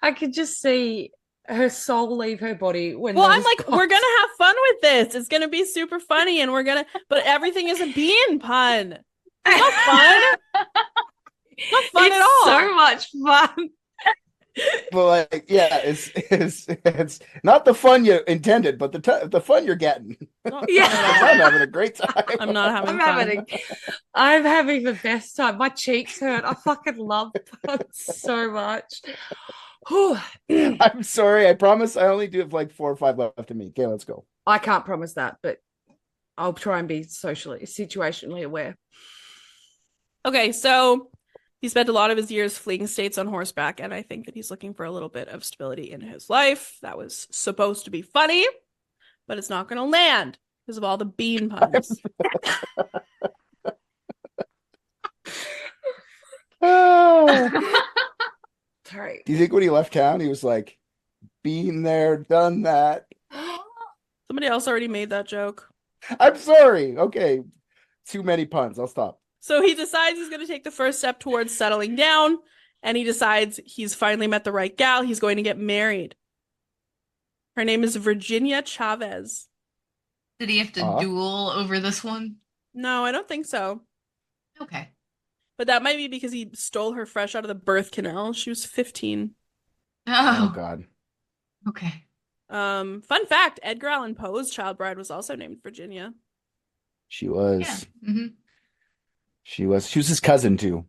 I could just see her soul leave her body when Well, I'm those like, we're puns- gonna have fun with this. It's gonna be super funny, and but everything is a bean pun. It's not fun. It's not fun it's at all. so much fun. But like, yeah, it's not the fun you intended, but the fun you're getting. Not Yeah. fun at all. I'm having a great time. I'm not having I'm fun. having the best time. My cheeks hurt. I fucking love puns so much. Whew. I'm sorry. I promise I only do have like 4 or 5 left to me. Okay, let's go. I can't promise that, but I'll try and be situationally aware. Okay, so he spent a lot of his years fleeing states on horseback, and I think that he's looking for a little bit of stability in his life. That was supposed to be funny, but it's not going to land because of all the bean puns. Oh. Sorry. Do you think when he left town, he was like, been there, done that? Somebody else already made that joke. I'm sorry. Okay. Too many puns. I'll stop. So he decides he's going to take the first step towards settling down, and he decides he's finally met the right gal. He's going to get married. Her name is Virginia Chavez. Did he have to duel over this one? No, I don't think so. Okay. But that might be because he stole her fresh out of the birth canal. She was 15. Oh, Oh, God. okay. Fun fact, Edgar Allan Poe's child bride was also named Virginia. She was. Yeah. Mm-hmm. She was his cousin too.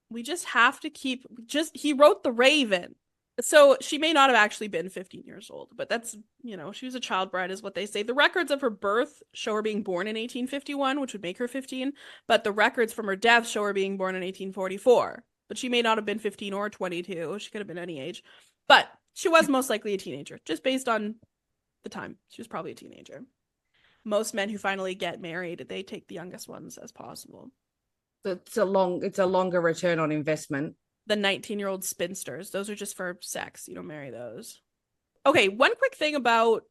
We just have to he wrote The Raven. So she may not have actually been 15 years old, but that's, she was a child bride is what they say. The records of her birth show her being born in 1851, which would make her 15, but the records from her death show her being born in 1844. But she may not have been 15 or 22. She could have been any age. But she was most likely a teenager, just based on the time. She was probably a teenager. Most men who finally get married, they take the youngest ones as possible. It's a longer return on investment. The 19-year-old spinsters, those are just for sex. You don't marry those. Okay, one quick thing about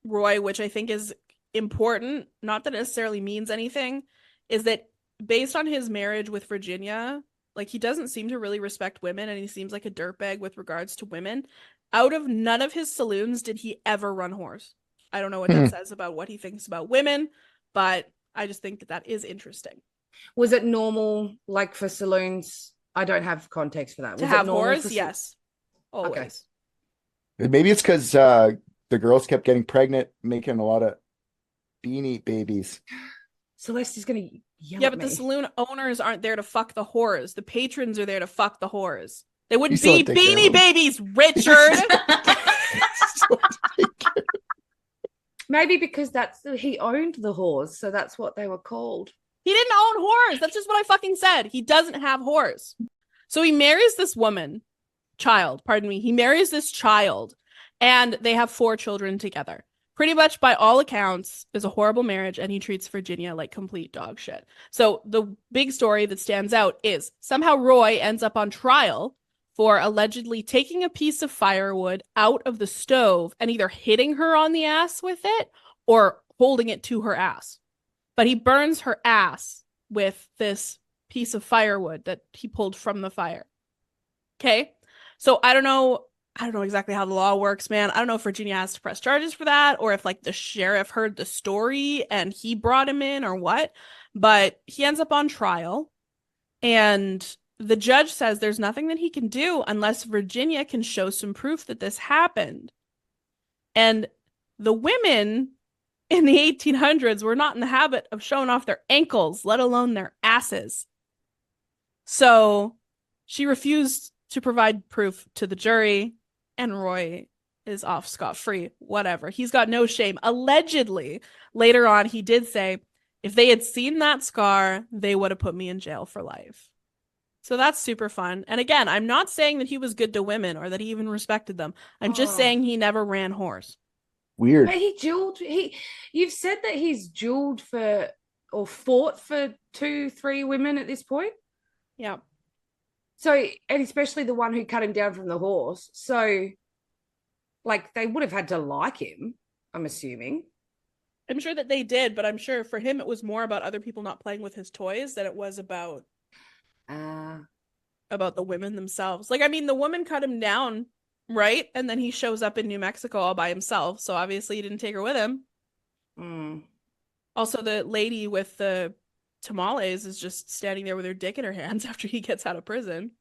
Roy, which I think is important, not that it necessarily means anything, is that based on his marriage with Virginia, like he doesn't seem to really respect women, and he seems like a dirtbag with regards to women. out of none of his saloons did he ever run whores. I don't know what Hmm. that says about what he thinks about women, but I just think that is interesting. Was it normal, like for saloons? I don't have context for that. To Was have it normal whores, for yes, always. Maybe it's because the girls kept getting pregnant, making a lot of beanie babies. Celeste is gonna yell Yeah, at but me. the saloon owners aren't there to fuck the whores. The patrons are there to fuck the whores. They You wouldn't still be have to take care of beanie them. babies, Richard. Maybe because he owned the whores, so that's what they were called. He didn't own whores. That's just what I fucking said. He doesn't have whores. So he marries this pardon me. He marries this child, and they have 4 children together. Pretty much by all accounts is a horrible marriage, and he treats Virginia like complete dog shit. So the big story that stands out is somehow Roy ends up on trial for allegedly taking a piece of firewood out of the stove and either hitting her on the ass with it or holding it to her ass. But he burns her ass with this piece of firewood that he pulled from the fire. Okay? So I don't know exactly how the law works, man. I don't know if Virginia has to press charges for that or if like the sheriff heard the story and he brought him in or what. But he ends up on trial, and the judge says there's nothing that he can do unless Virginia can show some proof that this happened. And the women in the 1800s were not in the habit of showing off their ankles, let alone their asses. So she refused to provide proof to the jury, and Roy is off scot-free. Whatever. He's got no shame. Allegedly, later on, he did say, if they had seen that scar, they would have put me in jail for life. So that's super fun. And again, I'm not saying that he was good to women or that he even respected them. I'm just saying he never ran whores. Weird. But you've said that he's dueled for or fought for 2-3 women at this point. Yeah. So, and especially the one who cut him down from the horse. So, like, they would have had to like him, I'm assuming. I'm sure that they did, but I'm sure for him it was more about other people not playing with his toys than it was about the women themselves. Like, I mean, the woman cut him down, right? And then he shows up in New Mexico all by himself. So obviously he didn't take her with him. Also, the lady with the tamales is just standing there with her dick in her hands after he gets out of prison.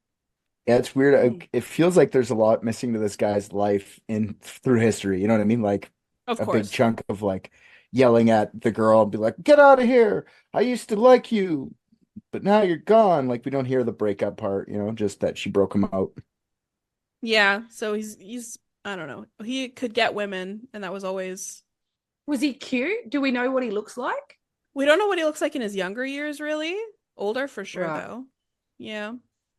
Yeah, it's weird. It feels like there's a lot missing to this guy's life through history. You know what I mean? Like Of a course. big chunk of like yelling at the girl and be like, "Get out of here! I used to like you, but now you're gone." Like we don't hear the breakup part, just that she broke him out. Yeah, so he's I don't know. He could get women, and that was always. Was he cute? Do we know what he looks like? We don't know what he looks like in his younger years, really. Older for sure, Right. though. Yeah.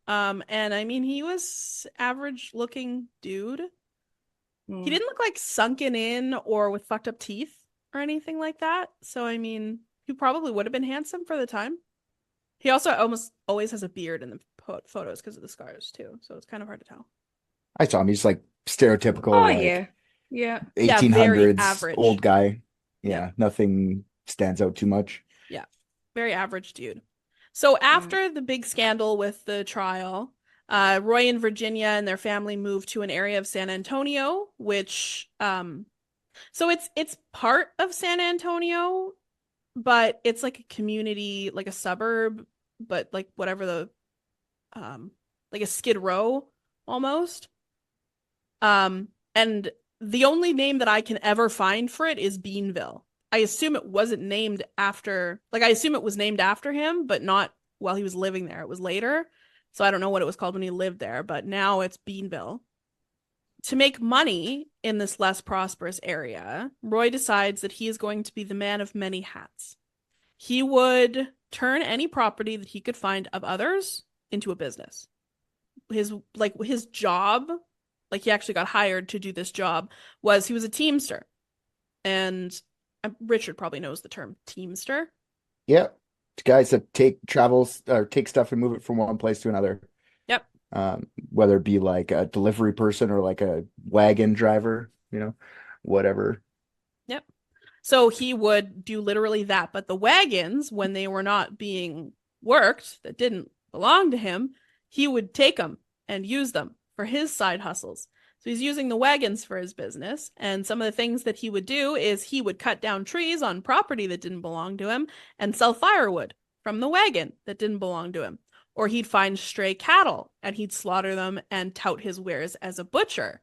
And I mean, he was average looking dude. He didn't look like sunken in or with fucked up teeth or anything like that. So, I mean, he probably would have been handsome for the time. He also almost always has a beard in the photos because of the scars, too. So it's kind of hard to tell. I saw him. He's like stereotypical, Oh, like yeah. Yeah. Yeah, very 1800s average. old guy. Yeah. Yeah, nothing stands out too much. Very average dude. So after the big scandal with the trial, Roy and Virginia and their family moved to an area of San Antonio, which so it's part of San Antonio, but it's like a community, like a suburb, but like whatever the like a Skid Row almost. And the only name that I can ever find for it is Beanville. I assume it wasn't named after, like I assume it was named after him, but not while he was living there. It was later. So I don't know what it was called when he lived there, but now it's Beanville. To make money in this less prosperous area, Roy decides that he is going to be the man of many hats. He would turn any property that he could find of others into a business. His job, like he actually got hired to do this job, was he was a teamster. And Richard probably knows the term teamster. Yeah. It's guys that take stuff and move it from one place to another. Yep. Whether it be like a delivery person or like a wagon driver, whatever. Yep. So he would do literally that. But the wagons, when they were not being worked, that didn't belong to him, he would take them and use them for his side hustles. So he's using the wagons for his business. And some of the things that he would do is he would cut down trees on property that didn't belong to him and sell firewood from the wagon that didn't belong to him. Or he'd find stray cattle and he'd slaughter them and tout his wares as a butcher.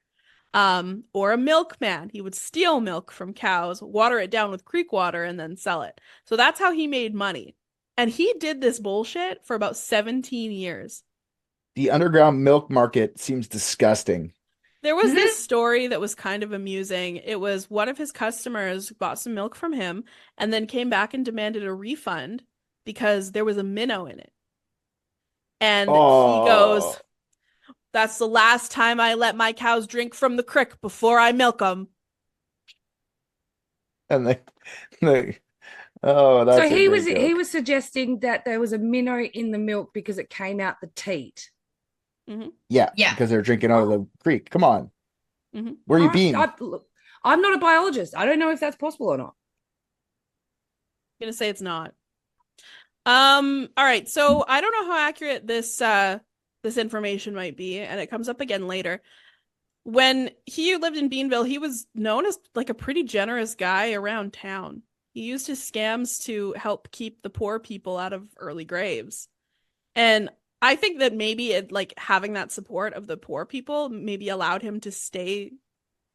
Or a milkman. He would steal milk from cows, water it down with creek water, and then sell it. So that's how he made money. And he did this bullshit for about 17 years. The underground milk market seems disgusting. There was this story that was kind of amusing. It was one of his customers bought some milk from him and then came back and demanded a refund because there was a minnow in it. And he goes, that's the last time I let my cows drink from the creek before I milk them. And oh, that's So a he great joke. was suggesting that there was a minnow in the milk because it came out the teat. Yeah, Yeah. because they're drinking out of the creek. Come on. Mhm. Where you been? Look, I'm not a biologist. I don't know if that's possible or not. I'm gonna say it's not. All right. So I don't know how accurate this information might be, and it comes up again later. When he lived in Beanville, he was known as like a pretty generous guy around town. He used his scams to help keep the poor people out of early graves. And I think that maybe it like having that support of the poor people maybe allowed him to stay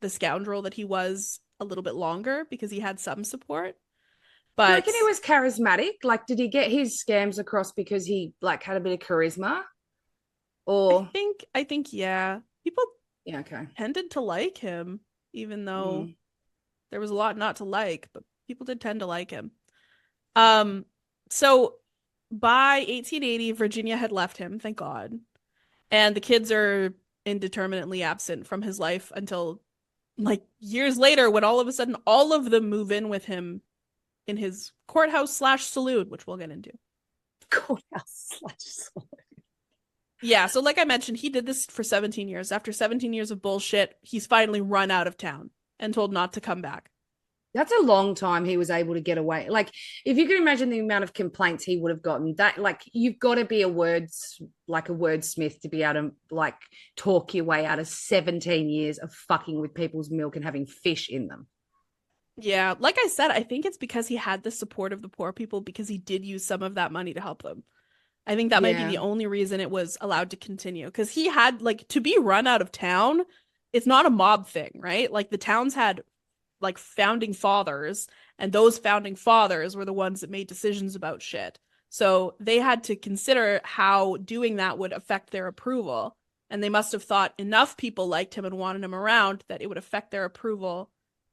the scoundrel that he was a little bit longer because he had some support. Do you But reckon he was charismatic? Like, did he get his scams across because he like had a bit of charisma? Or I think yeah. People yeah, okay. tended to like him, even though there was a lot not to like, but people did tend to like him. So by 1880, Virginia had left him, thank God. And the kids are indeterminately absent from his life until like years later when all of a sudden all of them move in with him in his courthouse / saloon, which we'll get into. Courthouse / saloon. Yeah, so like I mentioned, he did this for 17 years. After 17 years of bullshit, he's finally run out of town and told not to come back. That's a long time he was able to get away. Like, if you can imagine the amount of complaints he would have gotten, that like you've got to be a wordsmith to be able to like talk your way out of 17 years of fucking with people's milk and having fish in them. Yeah, like I said, I think it's because he had the support of the poor people because he did use some of that money to help them. I think that might be the only reason it was allowed to continue because he had like to be run out of town. It's not a mob thing, right? Like the towns had like founding fathers, and those founding fathers were the ones that made decisions about shit. So they had to consider how doing that would affect their approval. And they must have thought enough people liked him and wanted him around that it would affect their approval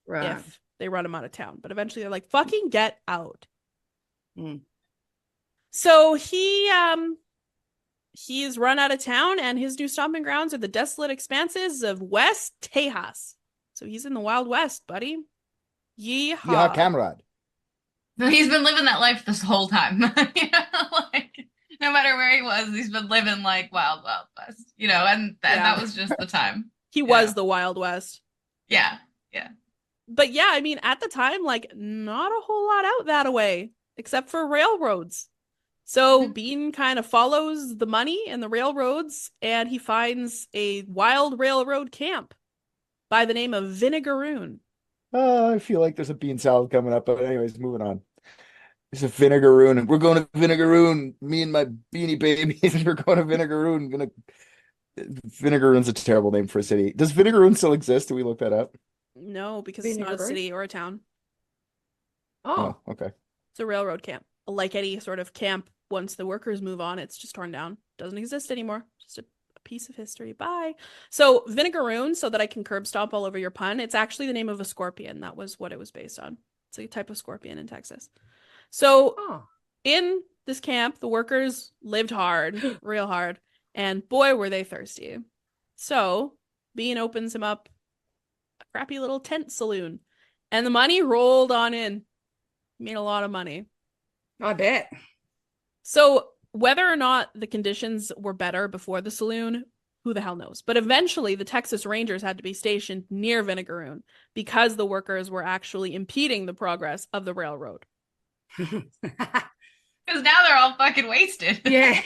if they run him out of town. But eventually they're like, fucking get out. So he's run out of town, and his new stomping grounds are the desolate expanses of West Tejas. So he's in the Wild West, buddy. Yeehaw. Yeehaw, Camrad. He's been living that life this whole time. Like no matter where he was, he's been living like Wild West. And that was just the time. He was the Wild West. Yeah. But yeah, I mean, at the time, like, not a whole lot out that way, except for railroads. So Bean kind of follows the money and the railroads, and he finds a wild railroad camp by the name of Vinegaroon. I feel like there's a bean salad coming up, but anyways, moving on. There's a Vinegaroon, and we're going to Vinegaroon. Me and my beanie babies, we're going to Vinegaroon. Vinegaroon's a terrible name for a city. Does Vinegaroon still exist? Did we look that up? No, because it's not a city or a town. Oh, okay. It's a railroad camp. Like any sort of camp, once the workers move on, it's just torn down. Doesn't exist anymore. Just a piece of history. Bye. So Vinegaroon, so that I can curb stomp all over your pun, it's actually the name of a scorpion. That was what it was based on. It's a type of scorpion in Texas. So in this camp, the workers lived hard, real hard, and boy, were they thirsty. So Bean opens him up a crappy little tent saloon, and the money rolled on in. He made a lot of money. I bet. So whether or not the conditions were better before the saloon, who the hell knows? But eventually the Texas Rangers had to be stationed near Vinegaroon because the workers were actually impeding the progress of the railroad. Because now they're all fucking wasted. Yeah.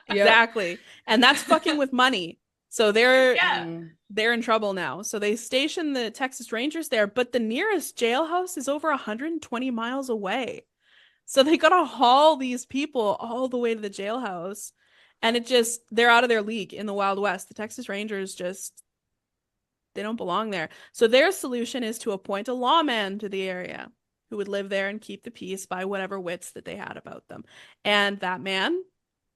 Exactly. And that's fucking with money. So they're Yeah. they're in trouble now. So they station the Texas Rangers there, but the nearest jailhouse is over 120 miles away. So they gotta haul these people all the way to the jailhouse. And they're out of their league in the Wild West. The Texas Rangers they don't belong there. So their solution is to appoint a lawman to the area who would live there and keep the peace by whatever wits that they had about them. And that man,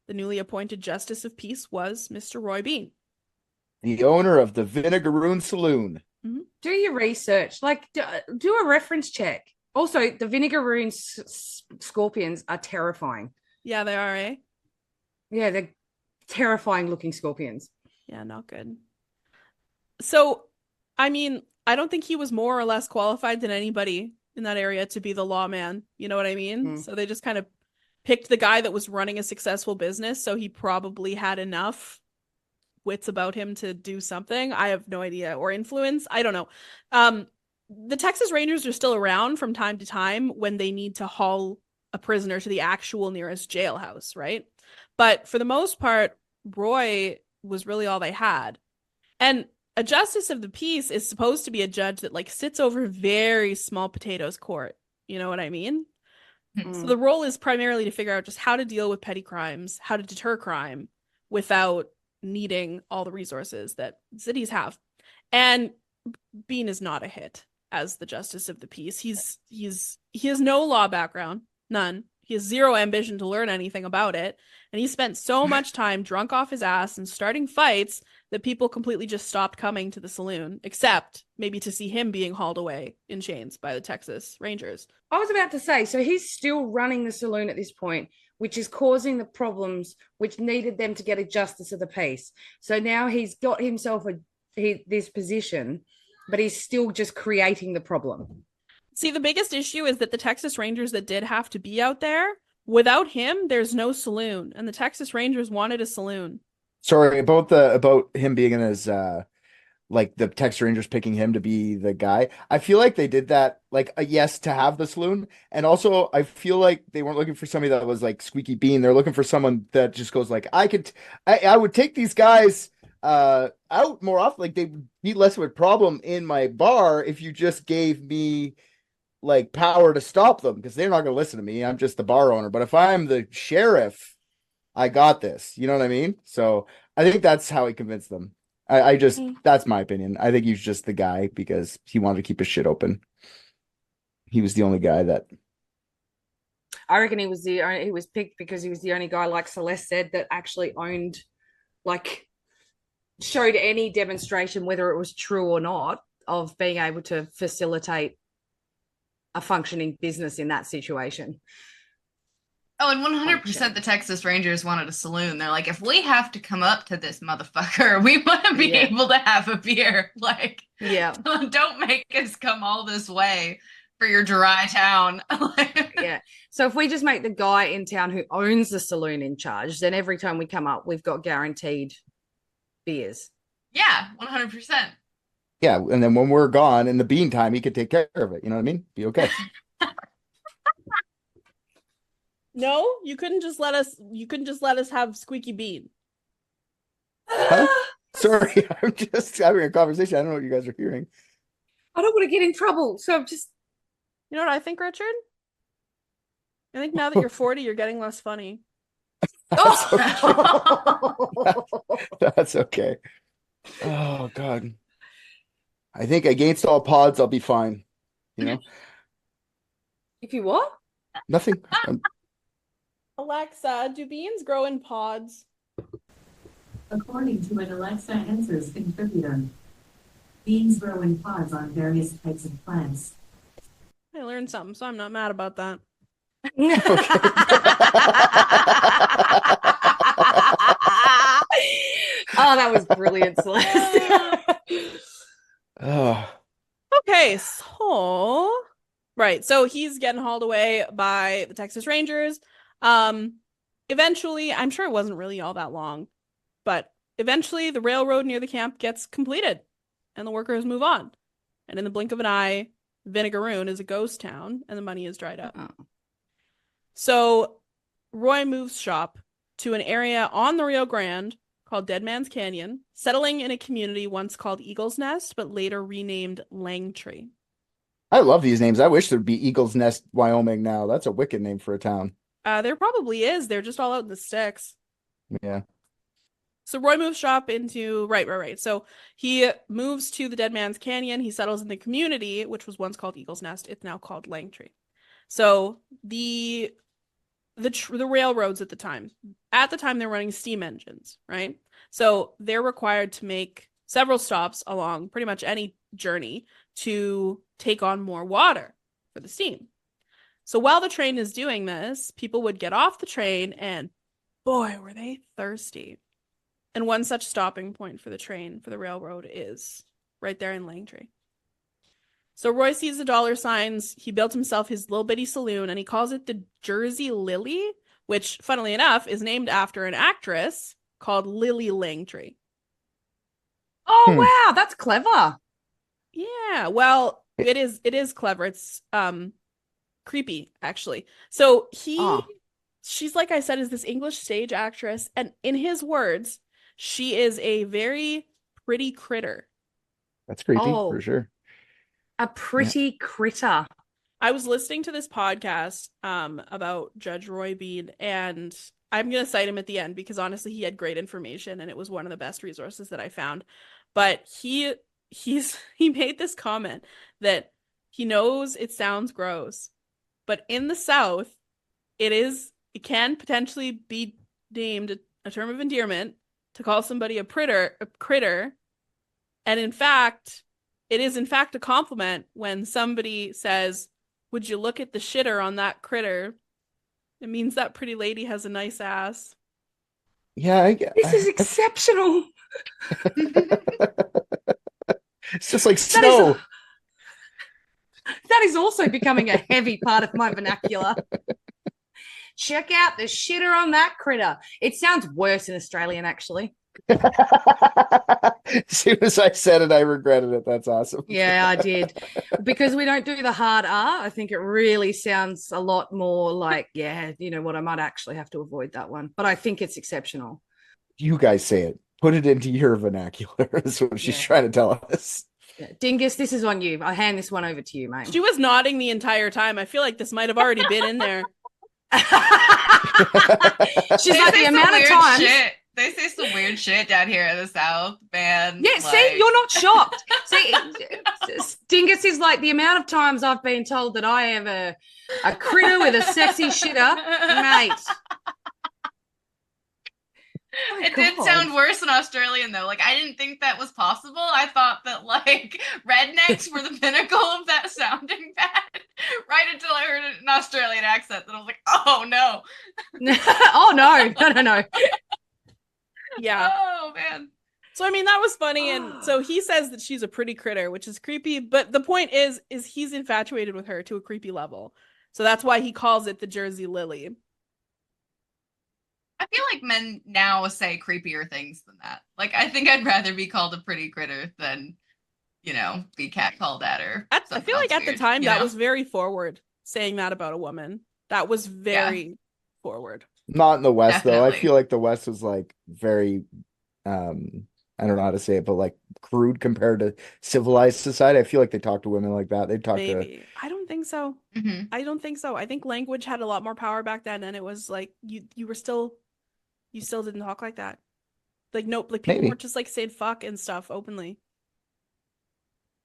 the newly appointed Justice of Peace, was Mr. Roy Bean. The owner of the Vinegaroon Saloon. Do your research. Like, do a reference check. Also, the Vinegaroon scorpions are terrifying. Yeah, they are, eh? Yeah, they're terrifying looking scorpions. Yeah, not good. So, I mean, I don't think he was more or less qualified than anybody in that area to be the lawman. You know what I mean? So they just kind of picked the guy that was running a successful business. So he probably had enough wits about him to do something. I have no idea. Or influence. I don't know. The Texas Rangers are still around from time to time when they need to haul a prisoner to the actual nearest jailhouse, right? But for the most part, Roy was really all they had. And a justice of the peace is supposed to be a judge that like sits over very small potatoes court. You know what I mean? So the role is primarily to figure out just how to deal with petty crimes, how to deter crime without needing all the resources that cities have. And Bean is not a hit as the justice of the peace. He has no law background, none. He has zero ambition to learn anything about it. And he spent so much time drunk off his ass and starting fights that people completely just stopped coming to the saloon, except maybe to see him being hauled away in chains by the Texas Rangers. I was about to say, so he's still running the saloon at this point, which is causing the problems which needed them to get a justice of the peace. So now he's got himself this position, but he's still just creating the problem. See, the biggest issue is that the Texas Rangers that did have to be out there, without him, there's no saloon. And the Texas Rangers wanted a saloon. Sorry, about him being in his like the Texas Rangers picking him to be the guy. I feel like they did that, like yes, to have the saloon. And also I feel like they weren't looking for somebody that was like squeaky bean. They're looking for someone that just goes like, I would take these guys out more often. Like they'd be less of a problem in my bar if you just gave me like power to stop them, because they're not going to listen to me. I'm just the bar owner. But if I'm the sheriff, I got this. You know what I mean? So I think that's how he convinced them. That's my opinion. I think he's just the guy because he wanted to keep his shit open. He was the only guy that. I reckon he was picked because he was the only guy, like Celeste said, that actually owned, like, showed any demonstration, whether it was true or not, of being able to facilitate a functioning business in that situation. Oh, and 100% the Texas Rangers wanted a saloon. They're like, if we have to come up to this motherfucker, we want to be able to have a beer. Like, don't make us come all this way for your dry town. Yeah. So if we just make the guy in town who owns the saloon in charge, then every time we come up, we've got guaranteed beers. Yeah, 100%. Yeah, and then when we're gone in the bean time, he could take care of it. You know what I mean? Be okay. No, you couldn't just let us have Squeaky Bean. Huh? Sorry, I'm just having a conversation. I don't know what you guys are hearing. I don't want to get in trouble, so I'm just. You know what I think, Richard? I think now that you're 40, you're getting less funny. That's okay. That's okay. Oh God. I think against all pods, I'll be fine. You know? If you what? Nothing. Alexa, do beans grow in pods? According to an Alexa Answers contributor, beans grow in pods on various types of plants. I learned something, so I'm not mad about that. Oh, that was brilliant, Celeste. Oh. Okay, so right, so he's getting hauled away by the Texas Rangers. Eventually, I'm sure it wasn't really all that long, but eventually the railroad near the camp gets completed and the workers move on. And in the blink of an eye, Vinegaroon is a ghost town and the money is dried up. Oh. So Roy moves shop to an area on the Rio Grande called Dead Man's Canyon, settling in a community once called Eagle's Nest, but later renamed Langtree. I love these names. I wish there'd be Eagle's Nest, Wyoming now. That's a wicked name for a town. There probably is. They're just all out in the sticks. Yeah. So Roy moves shop into right. So he moves to the Dead Man's Canyon. He settles in the community, which was once called Eagle's Nest. It's now called Langtree. So the railroads at the time they're running steam engines, right? So they're required to make several stops along pretty much any journey to take on more water for the steam. So while the train is doing this, people would get off the train and boy, were they thirsty. And one such stopping point for the train, for the railroad, is right there in Langtree. So Roy sees the dollar signs. He built himself his little bitty saloon, and he calls it the Jersey Lily, which, funnily enough, is named after an actress called Lily Langtree. Oh, wow. That's clever. Yeah, well, it is clever. It's creepy, actually. So she's, like I said, is this English stage actress, and in his words, she is a very pretty critter. That's creepy for sure. A pretty critter. I was listening to this podcast about Judge Roy Bean, and I'm going to cite him at the end because honestly, he had great information and it was one of the best resources that I found. But he made this comment that he knows it sounds gross, but in the South, it can potentially be deemed a term of endearment to call somebody a critter. And in fact, it is in fact a compliment when somebody says, "Would you look at the shitter on that critter?" It means that pretty lady has a nice ass. Yeah, this is exceptional. It's just like snow. That is also becoming a heavy part of my vernacular. Check out the shitter on that critter. It sounds worse in Australian, actually. As soon as I said it, I regretted it. That's awesome. Yeah, I did. Because we don't do the hard R, I think it really sounds a lot more like, yeah, you know what, I might actually have to avoid that one. But I think it's exceptional. You guys say it. Put it into your vernacular is what she's trying to tell us. Yeah. Dingus, this is on you. I hand this one over to you, mate. She was nodding the entire time. I feel like this might have already been in there. She's like the amount of times. Shit. They say some weird shit down here in the South, man. Yeah, see, you're not shocked. See, Dingus is like the amount of times I've been told that I have a critter with a sexy shitter, mate. Oh it did sound worse in Australian though. Like I didn't think that was possible. I thought that like rednecks were the pinnacle of that sounding bad. Right until I heard an Australian accent, then I was like, oh no. Oh no. Yeah. Oh man. So I mean that was funny, and so he says that she's a pretty critter, which is creepy, but the point is he's infatuated with her to a creepy level. So that's why he calls it the Jersey Lily. I feel like men now say creepier things than that. Like I think I'd rather be called a pretty critter than, you know, be catcalled at her. I feel like at the time that was very forward, saying that about a woman. That was very forward. Not in the West, though. I Definitely. feel like the West was like very, I don't know how to say it, but like crude compared to civilized society. I feel like they talk to women like that. They talk to. I don't think so. Mm-hmm. I don't think so. I think language had a lot more power back then, and it was like you still didn't talk like that. Like no, like people weren't just like saying fuck and stuff openly.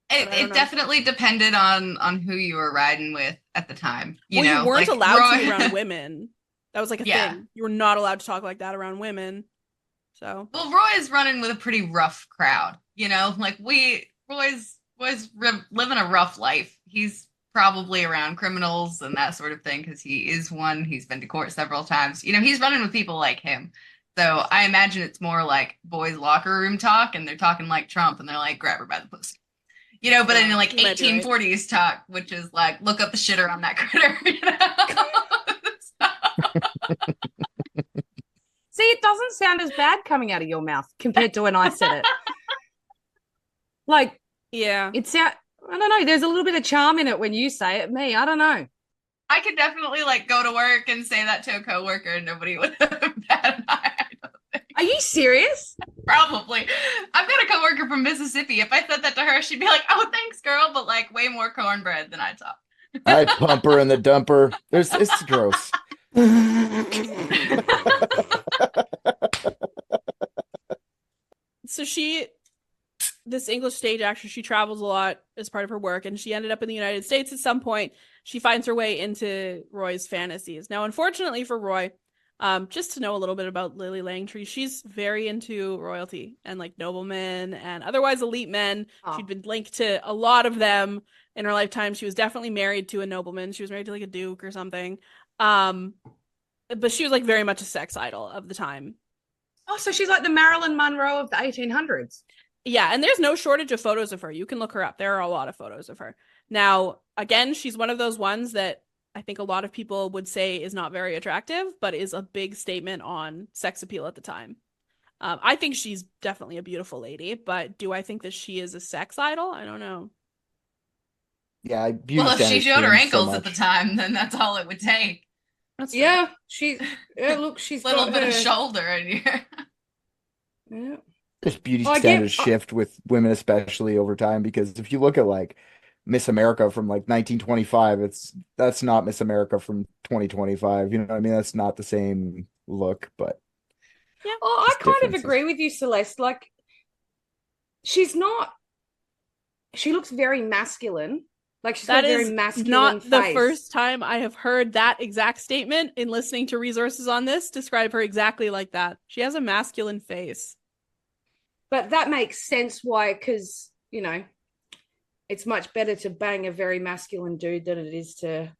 It definitely depended on who you were riding with at the time. You know, you weren't like allowed to around women. That was like a thing. You were not allowed to talk like that around women. So well, Roy's running with a pretty rough crowd. You know, like Roy's living a rough life. He's probably around criminals and that sort of thing because he is one. He's been to court several times. You know, he's running with people like him. So I imagine it's more like boys' locker room talk, and they're talking like Trump, and they're like, grab her by the pussy. You know, but in like 1840s talk, which is like, look up the shitter on that critter. You know? See, it doesn't sound as bad coming out of your mouth compared to when I said it. Like, yeah, I don't know. There's a little bit of charm in it when you say it. Me, I don't know. I could definitely like go to work and say that to a coworker, and nobody would have bat an eye. I don't think. Are you serious? Probably. I've got a coworker from Mississippi. If I said that to her, she'd be like, "Oh, thanks, girl," but like way more cornbread than I talk. I pump her in the dumper. It's gross. So this English stage actress, she travels a lot as part of her work, and she ended up in the United States at some point. She finds her way into Roy's fantasies. Now, unfortunately for Roy, just to know a little bit about Lily Langtry, she's very into royalty and like noblemen and otherwise elite men. Oh. She'd been linked to a lot of them in her lifetime. She was definitely married to a nobleman. She was married to like a duke or something. But she was like very much a sex idol of the time. Oh, so she's like the Marilyn Monroe of the 1800s. Yeah, and there's no shortage of photos of her. You can look her up. There are a lot of photos of her. Now, again, she's one of those ones that I think a lot of people would say is not very attractive, but is a big statement on sex appeal at the time. I think she's definitely a beautiful lady, but do I think that she is a sex idol? I don't know. Yeah, beauty Well, if she standards showed her change so ankles at the much. time, then that's all it would take. That's true. Yeah, look, she's A little got bit her, of shoulder in here. Yeah. This beauty Oh, I standards get- shift with women, especially over time, because if you look at like Miss America from like 1925, that's not Miss America from 2025. You know what I mean? That's not the same look, but Oh, I just kind of differences. agree with you, Celeste. Like, she looks very masculine. Like, she's got That a very is masculine not the face. first time I have heard that exact statement in listening to resources on this describe her exactly like that. She has a masculine face. But that makes sense why, because, it's much better to bang a very masculine dude than it is to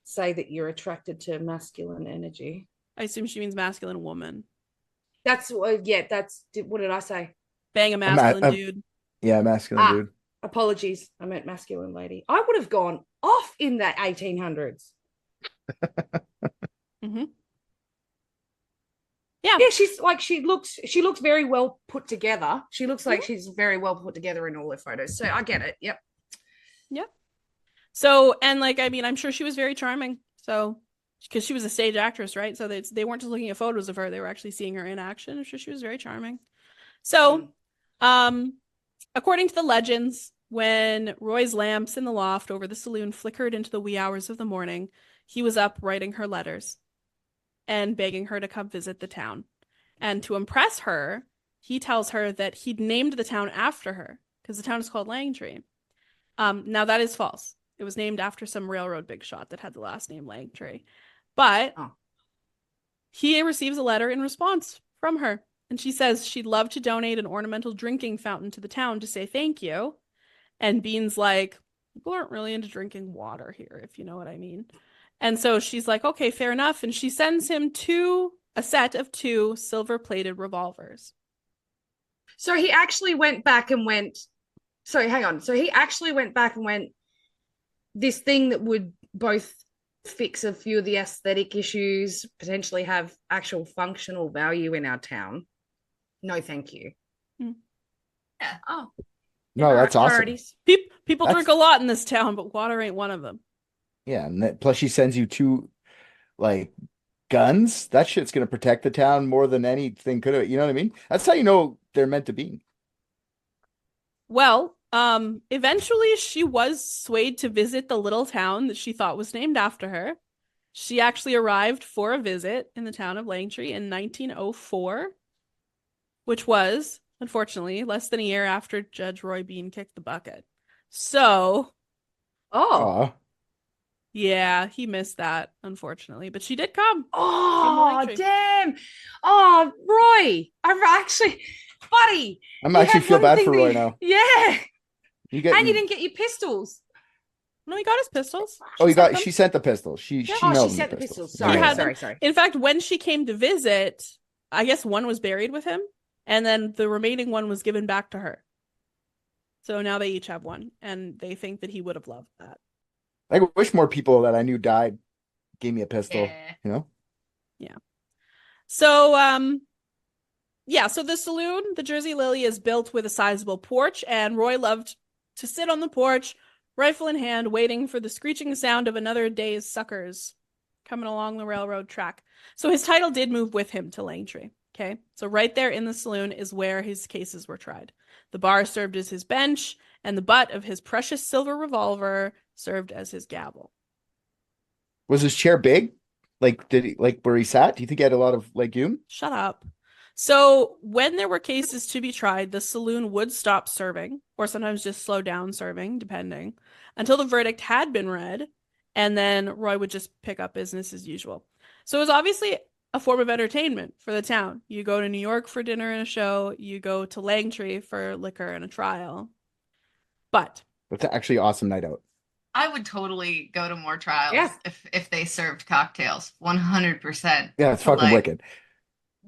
say that you're attracted to masculine energy. I assume she means masculine woman. That's what did I say? Bang a masculine I'm- dude. Yeah, masculine Ah. dude. Apologies, I meant masculine lady. I would have gone off in that 1800s. Mm-hmm. Yeah. Yeah, she looks very well put together. She looks like she's very well put together in all her photos. So I get it. Yep. So, and like, I mean, I'm sure she was very charming. So, because she was a stage actress, right? So they weren't just looking at photos of her; they were actually seeing her in action. I'm sure she was very charming. So, according to the legends, when Roy's lamps in the loft over the saloon flickered into the wee hours of the morning, he was up writing her letters and begging her to come visit the town. And to impress her, he tells her that he'd named the town after her because the town is called Langtree. Now that is false. It was named after some railroad big shot that had the last name Langtree. But he receives a letter in response from her. And she says she'd love to donate an ornamental drinking fountain to the town to say thank you. And Bean's like, people aren't really into drinking water here, if you know what I mean. And so she's like, okay, fair enough. And she sends him a set of 2 silver-plated revolvers. So he actually went back and went. Sorry, hang on. So he actually went back and went, this thing that would both fix a few of the aesthetic issues, potentially have actual functional value in our town. No, thank you. Yeah. Oh. No, that's awesome. Priorities. People drink a lot in this town, but water ain't one of them. Yeah, and plus she sends you 2 like guns. That shit's gonna protect the town more than anything could have. You know what I mean? That's how you know they're meant to be. Well, eventually she was swayed to visit the little town that she thought was named after her. She actually arrived for a visit in the town of Langtree in 1904, which was, unfortunately, less than a year after Judge Roy Bean kicked the bucket. So, Oh. yeah, he missed that, unfortunately, but she did come. Oh, Langtree. damn. Oh, Roy. Buddy. I'm you actually had feel one bad thing for that Roy you- now. Yeah. You get And you didn't get your pistols. No, he got his pistols. Oh, you sent got them. she sent the pistol. She Yeah. mailed Oh, him she the sent the pistols. pistols. Sorry, He had sorry, sorry. In fact, when she came to visit, I guess one was buried with him, and then the remaining one was given back to her. So now they each have one, and they think that he would have loved that. I wish more people that I knew died gave me a pistol. Yeah. You know? So, so the saloon, the Jersey Lily, is built with a sizable porch, and Roy loved to sit on the porch, rifle in hand, waiting for the screeching sound of another day's suckers coming along the railroad track. So his title did move with him to Langtree. Okay, so right there in the saloon is where his cases were tried. The bar served as his bench, and the butt of his precious silver revolver served as his gavel. Was his chair big? Like, did he like where he sat? Do you think he had a lot of legume? Shut up. So when there were cases to be tried, the saloon would stop serving, or sometimes just slow down serving, depending, until the verdict had been read, and then Roy would just pick up business as usual. So it was obviously a form of entertainment for the town. You go to New York for dinner and a show, you go to Langtree for liquor and a trial. But That's actually an awesome night out. I would totally go to more trials Yeah. if they served cocktails. 100%. Yeah, it's fucking Like, wicked.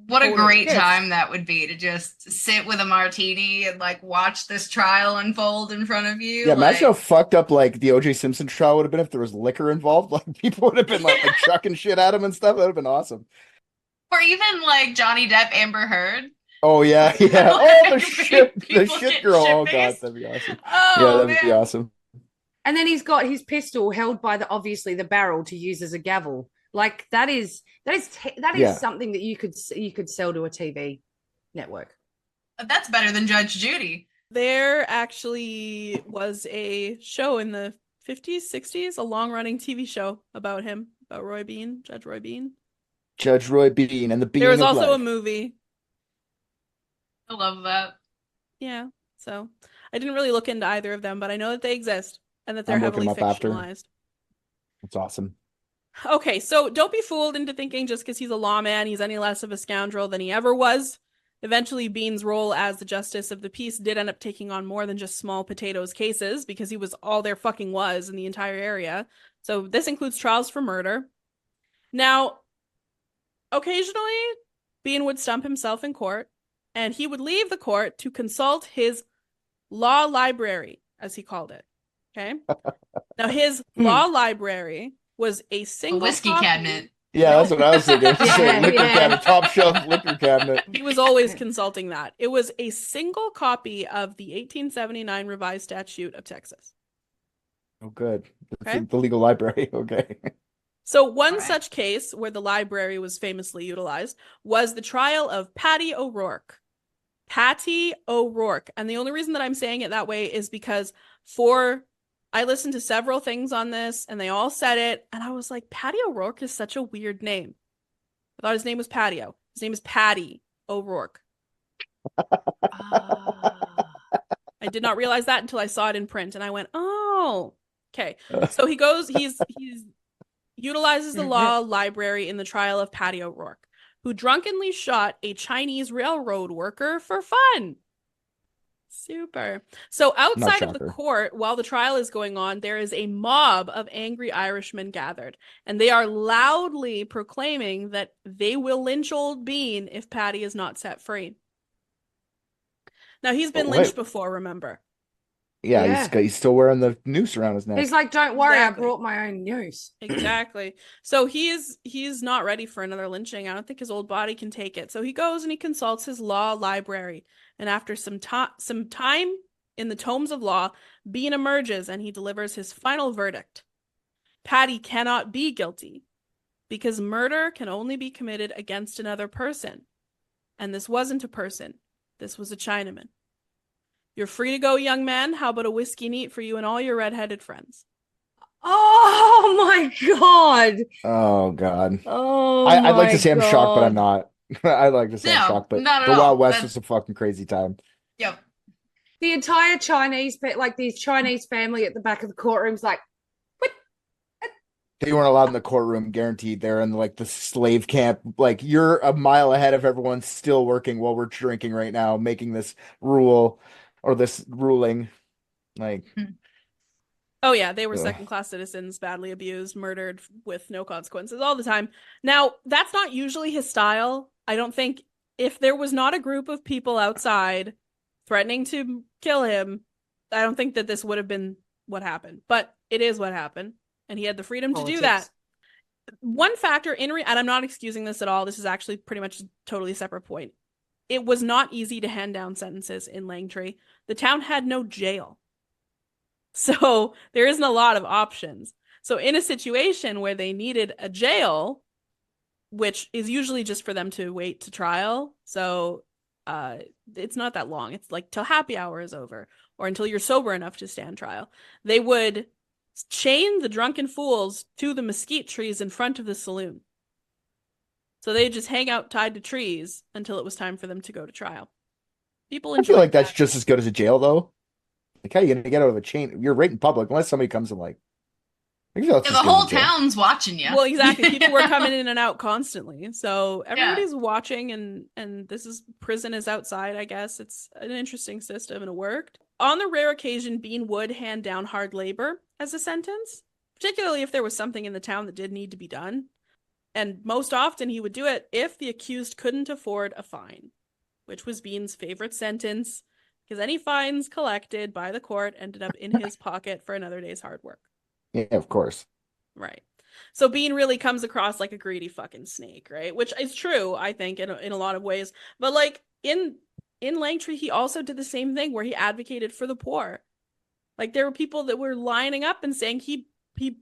What a Totally. great Yes. time that would be to just sit with a martini and like watch this trial unfold in front of you. Yeah, imagine how Like, fucked up like the OJ Simpson trial would have been if there was liquor involved. Like people would have been like chucking shit at him and stuff. That would have been awesome. or even like Johnny Depp, Amber Heard. Oh yeah, yeah. Oh the shit, the People shit get girl. Oh god, shit-faced. that'd be awesome. Oh, Yeah, that'd be man. awesome. And then he's got his pistol held by the obviously the barrel to use as a gavel. Like that is Yeah. something that you could sell to a TV network. That's better than Judge Judy. there actually was a show in the 50s, 60s, a long-running TV show about him, about Roy Bean, Judge Roy Bean. Judge Roy Bean and the Bean There was of also a Life. movie. I love that. Yeah, so I didn't really look into either of them, but I know that they exist and that they're I'm looking heavily them up after. fictionalized. That's awesome. Okay, so don't be fooled into thinking just because he's a lawman, he's any less of a scoundrel than he ever was. Eventually, Bean's role as the justice of the peace did end up taking on more than just small potatoes cases because he was all there fucking was in the entire area. So this includes trials for murder. Now, occasionally, Bean would stump himself in court, and he would leave the court to consult his law library, as he called it. Okay? Now, his law library was a A single whiskey copy. cabinet. Yeah, that's what I was thinking. Yeah, Liquor yeah. cabinet, top shelf liquor cabinet. He was always consulting that. It was a single copy of the 1879 Revised Statute of Texas. Oh, good. That's Okay. the legal library. Okay. So one Alright. such case where the library was famously utilized was the trial of Patty O'Rourke. Patty O'Rourke. And the only reason that I'm saying it that way is because I listened to several things on this and they all said it. And I was like, Patty O'Rourke is such a weird name. I thought his name was Patio. His name is Patty O'Rourke. I did not realize that until I saw it in print and I went, oh, okay. So he's utilizes the law library in the trial of Patty O'Rourke, who drunkenly shot a Chinese railroad worker for fun. Super. So outside of the shocker. court, while the trial is going on, there is a mob of angry Irishmen gathered, and they are loudly proclaiming that they will lynch old Bean if Patty is not set free. Now, he's been Wait. lynched before, remember? Yeah, Yeah. he's still wearing the noose around his neck. He's like, don't worry, Exactly. I brought my own news. Exactly. So he's not ready for another lynching. I don't think his old body can take it. So he goes and he consults his law library. And after some time in the tomes of law, Bean emerges and he delivers his final verdict. Patty cannot be guilty because murder can only be committed against another person. And this wasn't a person. This was a Chinaman. You're free to go, young man. How about a whiskey neat for you and all your red-headed friends? Oh my god. Oh God. Oh, I'd like to my say I'm shocked, but I'm God. not. I'd like to say I'm No, shocked, but not at the all. Wild West That's- was a fucking crazy time. Yep. The entire Chinese, like these Chinese family at the back of the courtroom's like, They weren't allowed in the courtroom, guaranteed. They're in like the slave camp. Like you're a mile ahead of everyone still working while we're drinking right now, making this rule or this ruling. Like Oh yeah, they were Ugh. second-class citizens, badly abused, murdered with no consequences all the time. Now, that's not usually his style. I don't think if there was not a group of people outside threatening to kill him, I don't think that this would have been what happened. But it is what happened, and he had the freedom to do that. politics. One factor and I'm not excusing this at all. This is actually pretty much a totally separate point. It was not easy to hand down sentences in Langtree. The town had no jail. So there isn't a lot of options. So in a situation where they needed a jail, which is usually just for them to wait to trial. So it's not that long. It's like till happy hour is over or until you're sober enough to stand trial. They would chain the drunken fools to the mesquite trees in front of the saloon. So they'd just hang out tied to trees until it was time for them to go to trial. People I enjoy feel like that's that. just as good as a jail, though. Like, how are you gonna get out of a chain? You're right in public, unless somebody comes and like. I feel that's Yeah, just the good as whole a jail. town's watching you. Well, exactly. People were coming in and out constantly. So everybody's watching and this is prison is outside, I guess. It's an interesting system and it worked. On the rare occasion, Bean would hand down hard labor as a sentence, particularly if there was something in the town that did need to be done. And most often he would do it if the accused couldn't afford a fine, which was Bean's favorite sentence, because any fines collected by the court ended up in his pocket for another day's hard work. Yeah, of course. Right. So Bean really comes across like a greedy fucking snake, right? Which is true, I think, in a lot of ways. But like in Langtree, he also did the same thing where he advocated for the poor. Like there were people that were lining up and saying he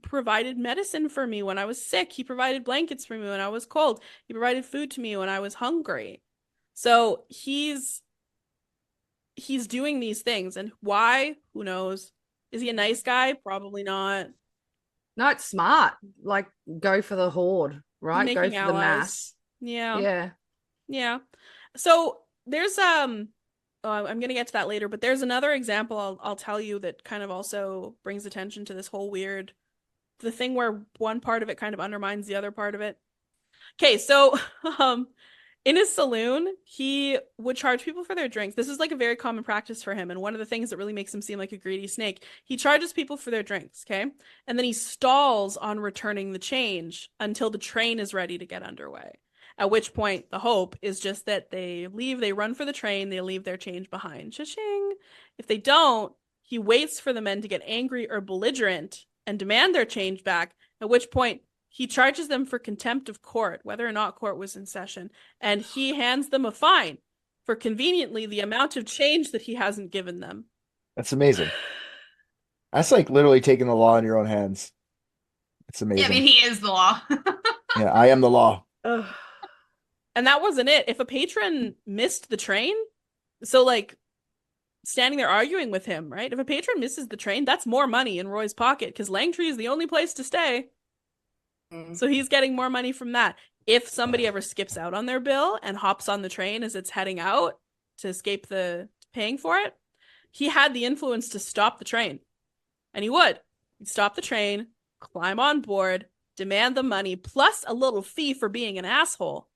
provided medicine for me when I was sick. He provided blankets for me when I was cold. He provided food to me when I was hungry. So he's doing these things, and why? Who knows? Is he a nice guy? Probably not. No, it's smart. Like, go for the horde, right? Go for Making the allies. mass. Yeah. Yeah. So there's I'm gonna get to that later, but there's another example I'll tell you that kind of also brings attention to this whole weird the thing where one part of it kind of undermines the other part of it. Okay, so in his saloon, he would charge people for their drinks. This is like a very common practice for him. And one of the things that really makes him seem like a greedy snake, he charges people for their drinks, okay? And then he stalls on returning the change until the train is ready to get underway. At which point, the hope is just that they leave, they run for the train, they leave their change behind. Cha-ching. If they don't, he waits for the men to get angry or belligerent and demand their change back, at which point he charges them for contempt of court, whether or not court was in session, and he hands them a fine for conveniently the amount of change that he hasn't given them. That's amazing. That's like literally taking the law in your own hands. It's amazing. Yeah, I mean, he is the law. Yeah, I am the law. And that wasn't it. If a patron missed the train, so like standing there arguing with him, right? If a patron misses the train, that's more money in Roy's pocket because Langtree is the only place to stay. So he's getting more money from that. If somebody ever skips out on their bill and hops on the train as it's heading out to escape the paying for it, he had the influence to stop the train. And he would. He'd stop the train, climb on board, demand the money, plus a little fee for being an asshole,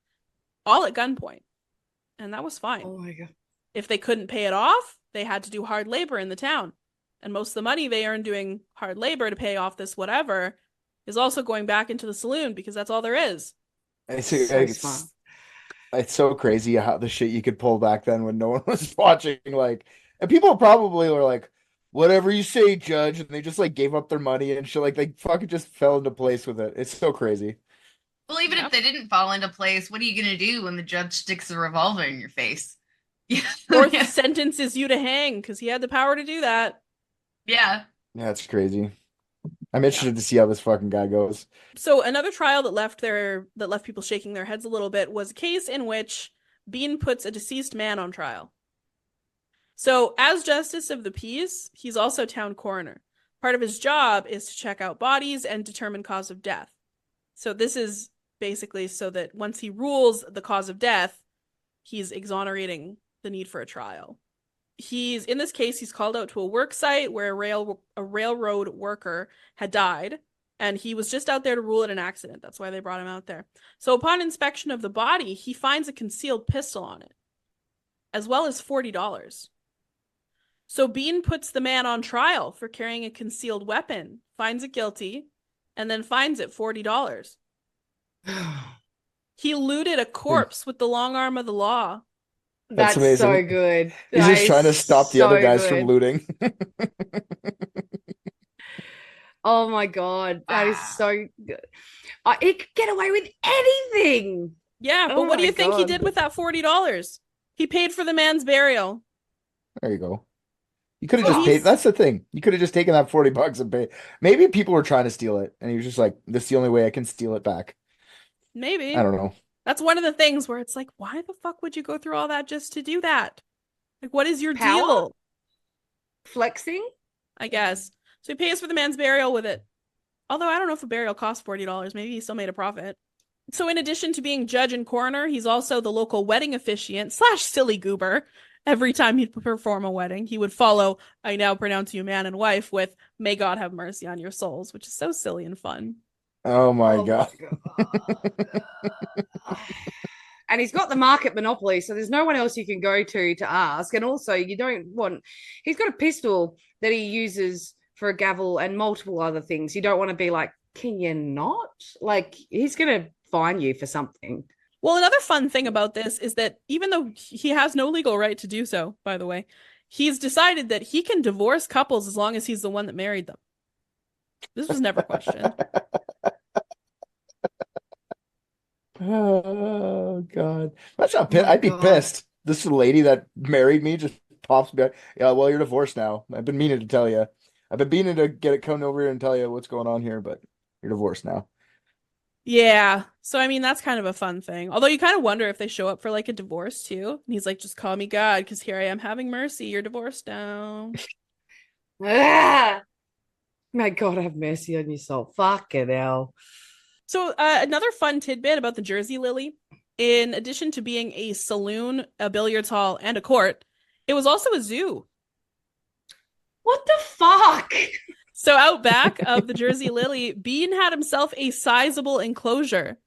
all at gunpoint. And that was fine. Oh my God. If they couldn't pay it off, they had to do hard labor in the town. And most of the money they earned doing hard labor to pay off this whatever is also going back into the saloon because that's all there is. It's so crazy how the shit you could pull back then when no one was watching. Like, and people probably were like, whatever you say, judge. And they just like gave up their money and shit. Like, they fucking just fell into place with it. It's so crazy. Well, even if they didn't fall into place, what are you going to do when the judge sticks a revolver in your face? Or sentences you to hang because he had the power to do that. Yeah. Yeah, it's crazy. I'm interested to see how this fucking guy goes. So another trial that left people shaking their heads a little bit was a case in which Bean puts a deceased man on trial. So as justice of the peace, he's also town coroner. Part of his job is to check out bodies and determine cause of death. So this is basically so that once he rules the cause of death, he's exonerating the need for a trial. In this case, he's called out to a work site where a railroad worker had died, and he was just out there to rule it an accident. That's why they brought him out there. So upon inspection of the body, he finds a concealed pistol on it, as well as $40. So Bean puts the man on trial for carrying a concealed weapon, finds it guilty, and then fines it $40. He looted a corpse with the long arm of the law. That's amazing. so good. He's just trying to stop the other guys from looting. Oh my God. That is so good. It could get away with anything. Yeah, but what do you think he did with that $40? He paid for the man's burial. There you go. You could have just paid. That's the thing. You could have just taken that $40 and paid. Maybe people were trying to steal it, and he was just like, "This is the only way I can steal it back." Maybe. I don't know. That's one of the things where it's like, why the fuck would you go through all that just to do that? Like, what is your Power? deal? Flexing? I guess. So he pays for the man's burial with it. Although I don't know if a burial costs $40. Maybe he still made a profit. So in addition to being judge and coroner, he's also the local wedding officiant / silly goober. Every time he'd perform a wedding, he would follow, I now pronounce you man and wife, with, may God have mercy on your souls, which is so silly and fun. Oh my God. And he's got the market monopoly, so there's no one else you can go to ask. And also, you don't want, he's got a pistol that he uses for a gavel and multiple other things. You don't want to be like, can you not? Like, he's going to fine you for something. Well, another fun thing about this is that even though he has no legal right to do so, by the way, he's decided that he can divorce couples as long as he's the one that married them. This was never questioned. Oh God. That's not Oh, I'd be God. pissed. This lady that married me just pops me back. Yeah, well, you're divorced now. I've been meaning to tell you. I've been meaning to get it come over here and tell you what's going on here, but you're divorced now. Yeah. So, I mean, that's kind of a fun thing. Although you kind of wonder if they show up for like a divorce too. And he's like, just call me God, because here I am having mercy. You're divorced now. Ah! May God have mercy on your soul. Fucking hell. So, another fun tidbit about the Jersey Lily, in addition to being a saloon, a billiards hall, and a court, it was also a zoo. What the fuck? So out back of the Jersey Lily, Bean had himself a sizable enclosure.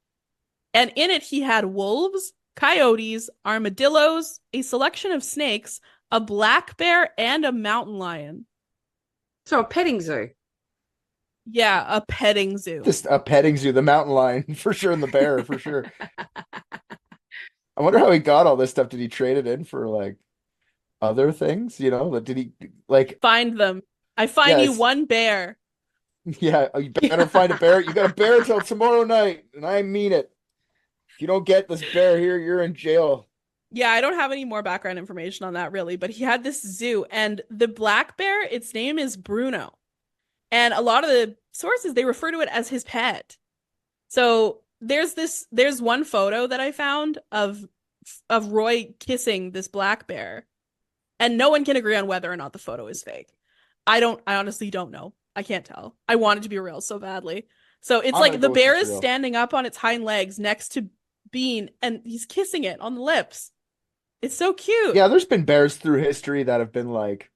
And in it, he had wolves, coyotes, armadillos, a selection of snakes, a black bear, and a mountain lion. So a petting zoo. Yeah, a petting zoo. Just a petting zoo, the mountain lion for sure, and the bear for sure. I wonder how he got all this stuff. Did he trade it in for like other things? You know, did he like Find them. I find you one bear. Yeah, you better find a bear. You got a bear until tomorrow night, and I mean it. If you don't get this bear here, you're in jail. Yeah, I don't have any more background information on that really, but he had this zoo, and the black bear, its name is Bruno. And a lot of the sources, they refer to it as his pet. So there's one photo that I found of Roy kissing this black bear, and no one can agree on whether or not the photo is fake. I honestly don't know. I can't tell. I want it to be real so badly. So it's like the bear is standing up on its hind legs next to Bean, and he's kissing it on the lips. It's so cute. Yeah, there's been bears through history that have been like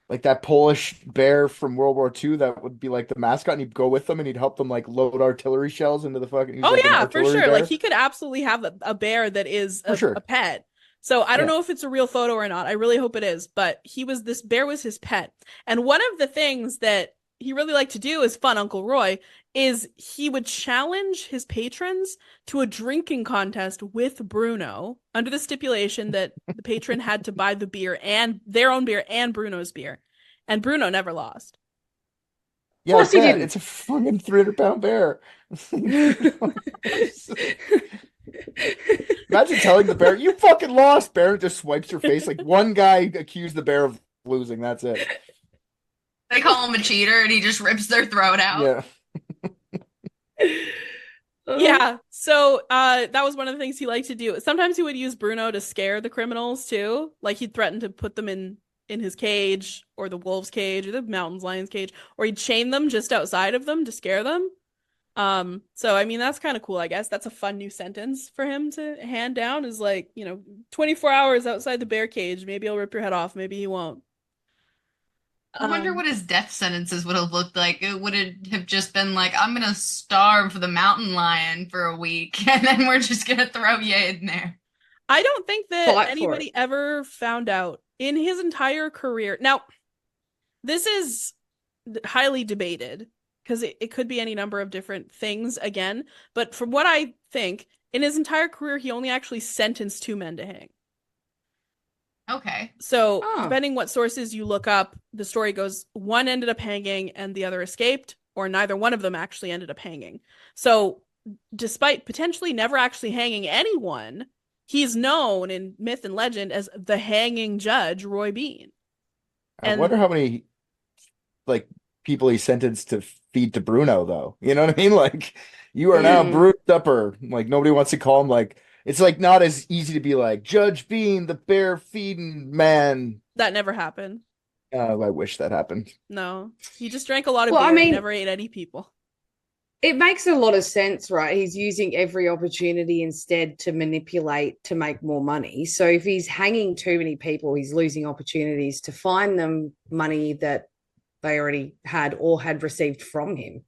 that Polish bear from World War II that would be like the mascot, and he'd go with them and he'd help them like load artillery shells into the fucking. Oh like yeah, for sure. bear. Like he could absolutely have a bear that is a pet. So I don't know if it's a real photo or not. I really hope it is. But this bear was his pet. And one of the things that he really liked to do as fun Uncle Roy is he would challenge his patrons to a drinking contest with Bruno under the stipulation that the patron had to buy the beer and their own beer and Bruno's beer. And Bruno never lost. Yeah, of course he didn't. It's a fucking 300-pound bear. Imagine telling the bear, you fucking lost, bear, and just swipes your face. Like one guy accused the bear of losing. That's it. They call him a cheater and he just rips their throat out. Yeah. Yeah. So that was one of the things he liked to do. Sometimes he would use Bruno to scare the criminals too. Like he'd threaten to put them in his cage, or the wolf's cage, or the mountain lion's cage, or he'd chain them just outside of them to scare them. So I mean that's kind of cool, I guess. That's a fun new sentence for him to hand down, is like, 24 hours outside the bear cage, maybe he'll rip your head off, maybe he won't. I wonder what his death sentences would have looked like. Would it have just been like, I'm gonna starve the mountain lion for a week, and then we're just gonna throw you in there? I don't think that anybody ever found out in his entire career. Now, this is highly debated, because it could be any number of different things again. But from what I think, in his entire career, he only actually sentenced 2 men to hang. Okay. So depending what sources you look up, the story goes one ended up hanging and the other escaped, or neither one of them actually ended up hanging. So despite potentially never actually hanging anyone, he's known in myth and legend as the hanging judge, Roy Bean. I wonder how many people he sentenced to feed to Bruno, though. You know what I mean? Like, you are now stepper. Like nobody wants to call him like it's like not as easy to be like Judge Bean, the bear feeding man. That never happened. I wish that happened. No. He just drank a lot of Well, I beer. He mean, never ate any people. it makes a lot of sense, right? He's using every opportunity instead to manipulate to make more money. So if he's hanging too many people, he's losing opportunities to find them money that they already had or had received from him.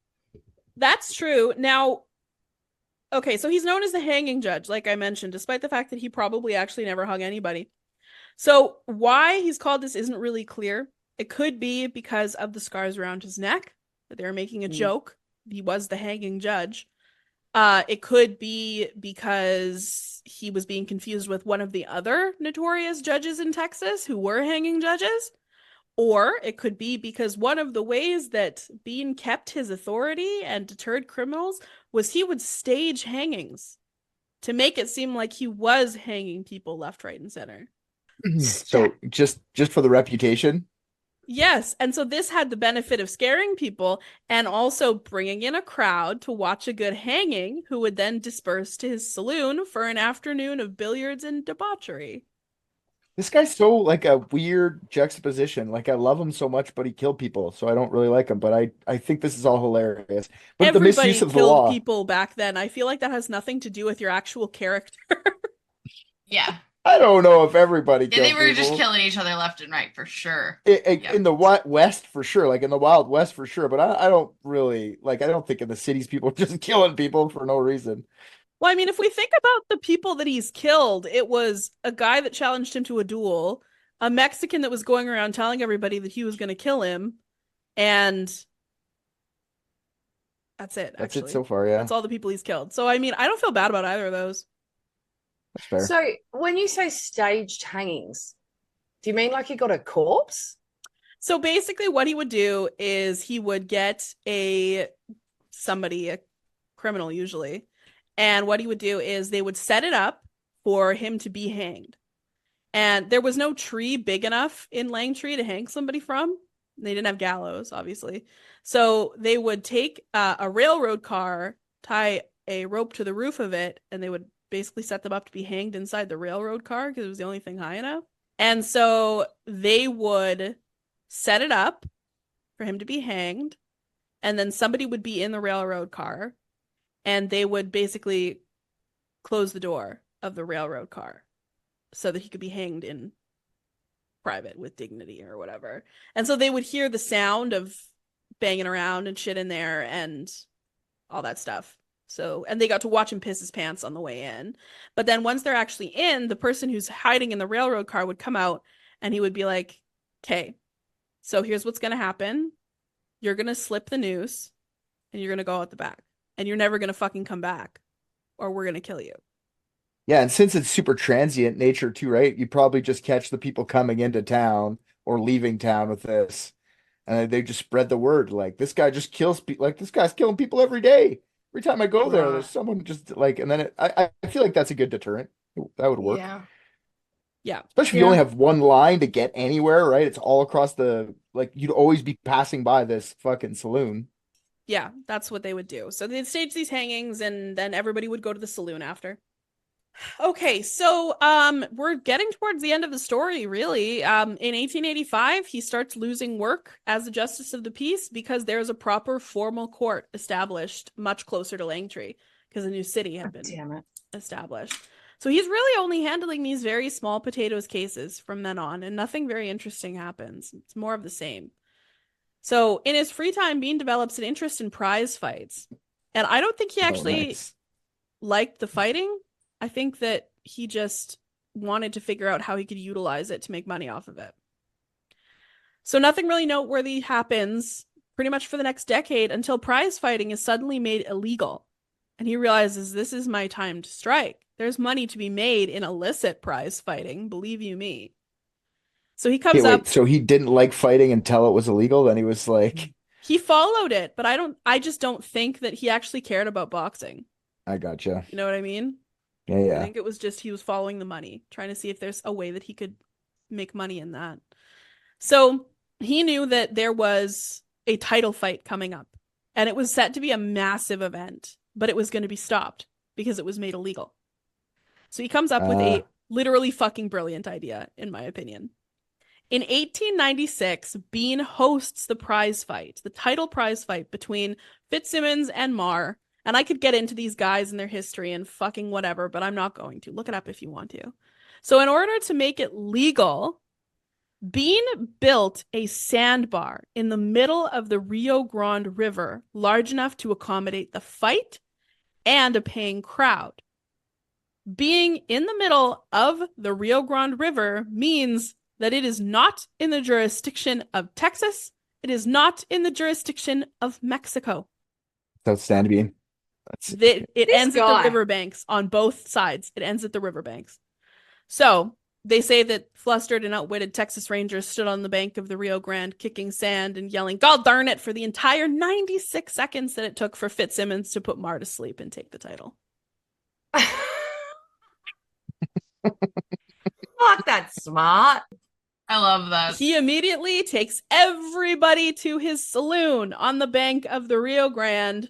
That's true. Now, okay, so he's known as the hanging judge, like I mentioned, despite the fact that he probably actually never hung anybody. So why he's called this isn't really clear. It could be because of the scars around his neck, that they were making a joke. He was the hanging judge. It could be because he was being confused with one of the other notorious judges in Texas who were hanging judges. Or it could be because one of the ways that Bean kept his authority and deterred criminals was he would stage hangings to make it seem like he was hanging people left, right, and center. So just for the reputation. Yes, and so this had the benefit of scaring people and also bringing in a crowd to watch a good hanging who would then disperse to his saloon for an afternoon of billiards and debauchery. This guy's so like a weird juxtaposition. Like I love him so much, but he killed people, so I don't really like him. But I think this is all hilarious. But the Everybody misuse of the killed law. people back then. I feel like that has nothing to do with your actual character. Yeah. I don't know if everybody Yeah, they killed were just people. killing each other left and right for sure. In the West for sure, like in the Wild West for sure. But I don't really like. I don't think in the cities people are just killing people for no reason. Well, I mean, if we think about the people that he's killed, it was a guy that challenged him to a duel, a Mexican that was going around telling everybody that he was going to kill him, and that's it, That's actually. it so far, yeah. That's all the people he's killed. So, I mean, I don't feel bad about either of those. That's fair. So when you say staged hangings, do you mean like he got a corpse? So basically what he would do is he would get somebody, a criminal usually, and what he would do is they would set it up for him to be hanged. And there was no tree big enough in Langtree to hang somebody from. They didn't have gallows, obviously. So they would take a railroad car, tie a rope to the roof of it, and they would basically set them up to be hanged inside the railroad car because it was the only thing high enough. And so they would set it up for him to be hanged, and then somebody would be in the railroad car, and they would basically close the door of the railroad car so that he could be hanged in private with dignity or whatever. And so they would hear the sound of banging around and shit in there and all that stuff. So, and they got to watch him piss his pants on the way in. But then once they're actually in, the person who's hiding in the railroad car would come out and he would be like, okay, so here's what's going to happen. You're going to slip the noose and you're going to go out the back and you're never going to fucking come back or we're going to kill you. Yeah, and since it's super transient nature too, right? You probably just catch the people coming into town or leaving town with this. And they just spread the word. Like, this guy just kills people. Like, this guy's killing people every day. Every time I go there, there's someone just like, and then I feel like that's a good deterrent. That would work. Yeah. Especially if you only have one line to get anywhere, right? It's all across like, you'd always be passing by this fucking saloon. Yeah, that's what they would do. So they'd stage these hangings and then everybody would go to the saloon after. Okay, so we're getting towards the end of the story, really. In 1885, he starts losing work as a justice of the peace because there's a proper formal court established much closer to Langtree because a new city had been established. So he's really only handling these very small potatoes cases from then on, and nothing very interesting happens. It's more of the same. So in his free time, Bean develops an interest in prize fights. And I don't think he actually liked the fighting. I think that he just wanted to figure out how he could utilize it to make money off of it. So nothing really noteworthy happens pretty much for the next decade until prize fighting is suddenly made illegal. And he realizes this is my time to strike. There's money to be made in illicit prize fighting, believe you me. So he comes up. So he didn't like fighting until it was illegal. Then he was like, he followed it, but I just don't think that he actually cared about boxing. I gotcha. You know what I mean? Yeah. I think it was just he was following the money, trying to see if there's a way that he could make money in that. So he knew that there was a title fight coming up, and it was set to be a massive event. but it was going to be stopped because it was made illegal. So he comes up with a literally fucking brilliant idea, in my opinion. In 1896, Bean hosts the prize fight, the title prize fight between Fitzsimmons and Marr. And I could get into these guys and their history and fucking whatever, but I'm not going to. Look it up if you want to. So in order to make it legal, Bean built a sandbar in the middle of the Rio Grande River, large enough to accommodate the fight and a paying crowd. Being in the middle of the Rio Grande River means that it is not in the jurisdiction of Texas. It is not in the jurisdiction of Mexico. That's outstanding. It ends at the riverbanks on both sides. It ends at the riverbanks. So they say that flustered and outwitted Texas Rangers stood on the bank of the Rio Grande, kicking sand and yelling, "God darn it," for the entire 96 seconds that it took for Fitzsimmons to put Marr to sleep and take the title. Fuck, that's smart. I love that. He immediately takes everybody to his saloon on the bank of the Rio Grande,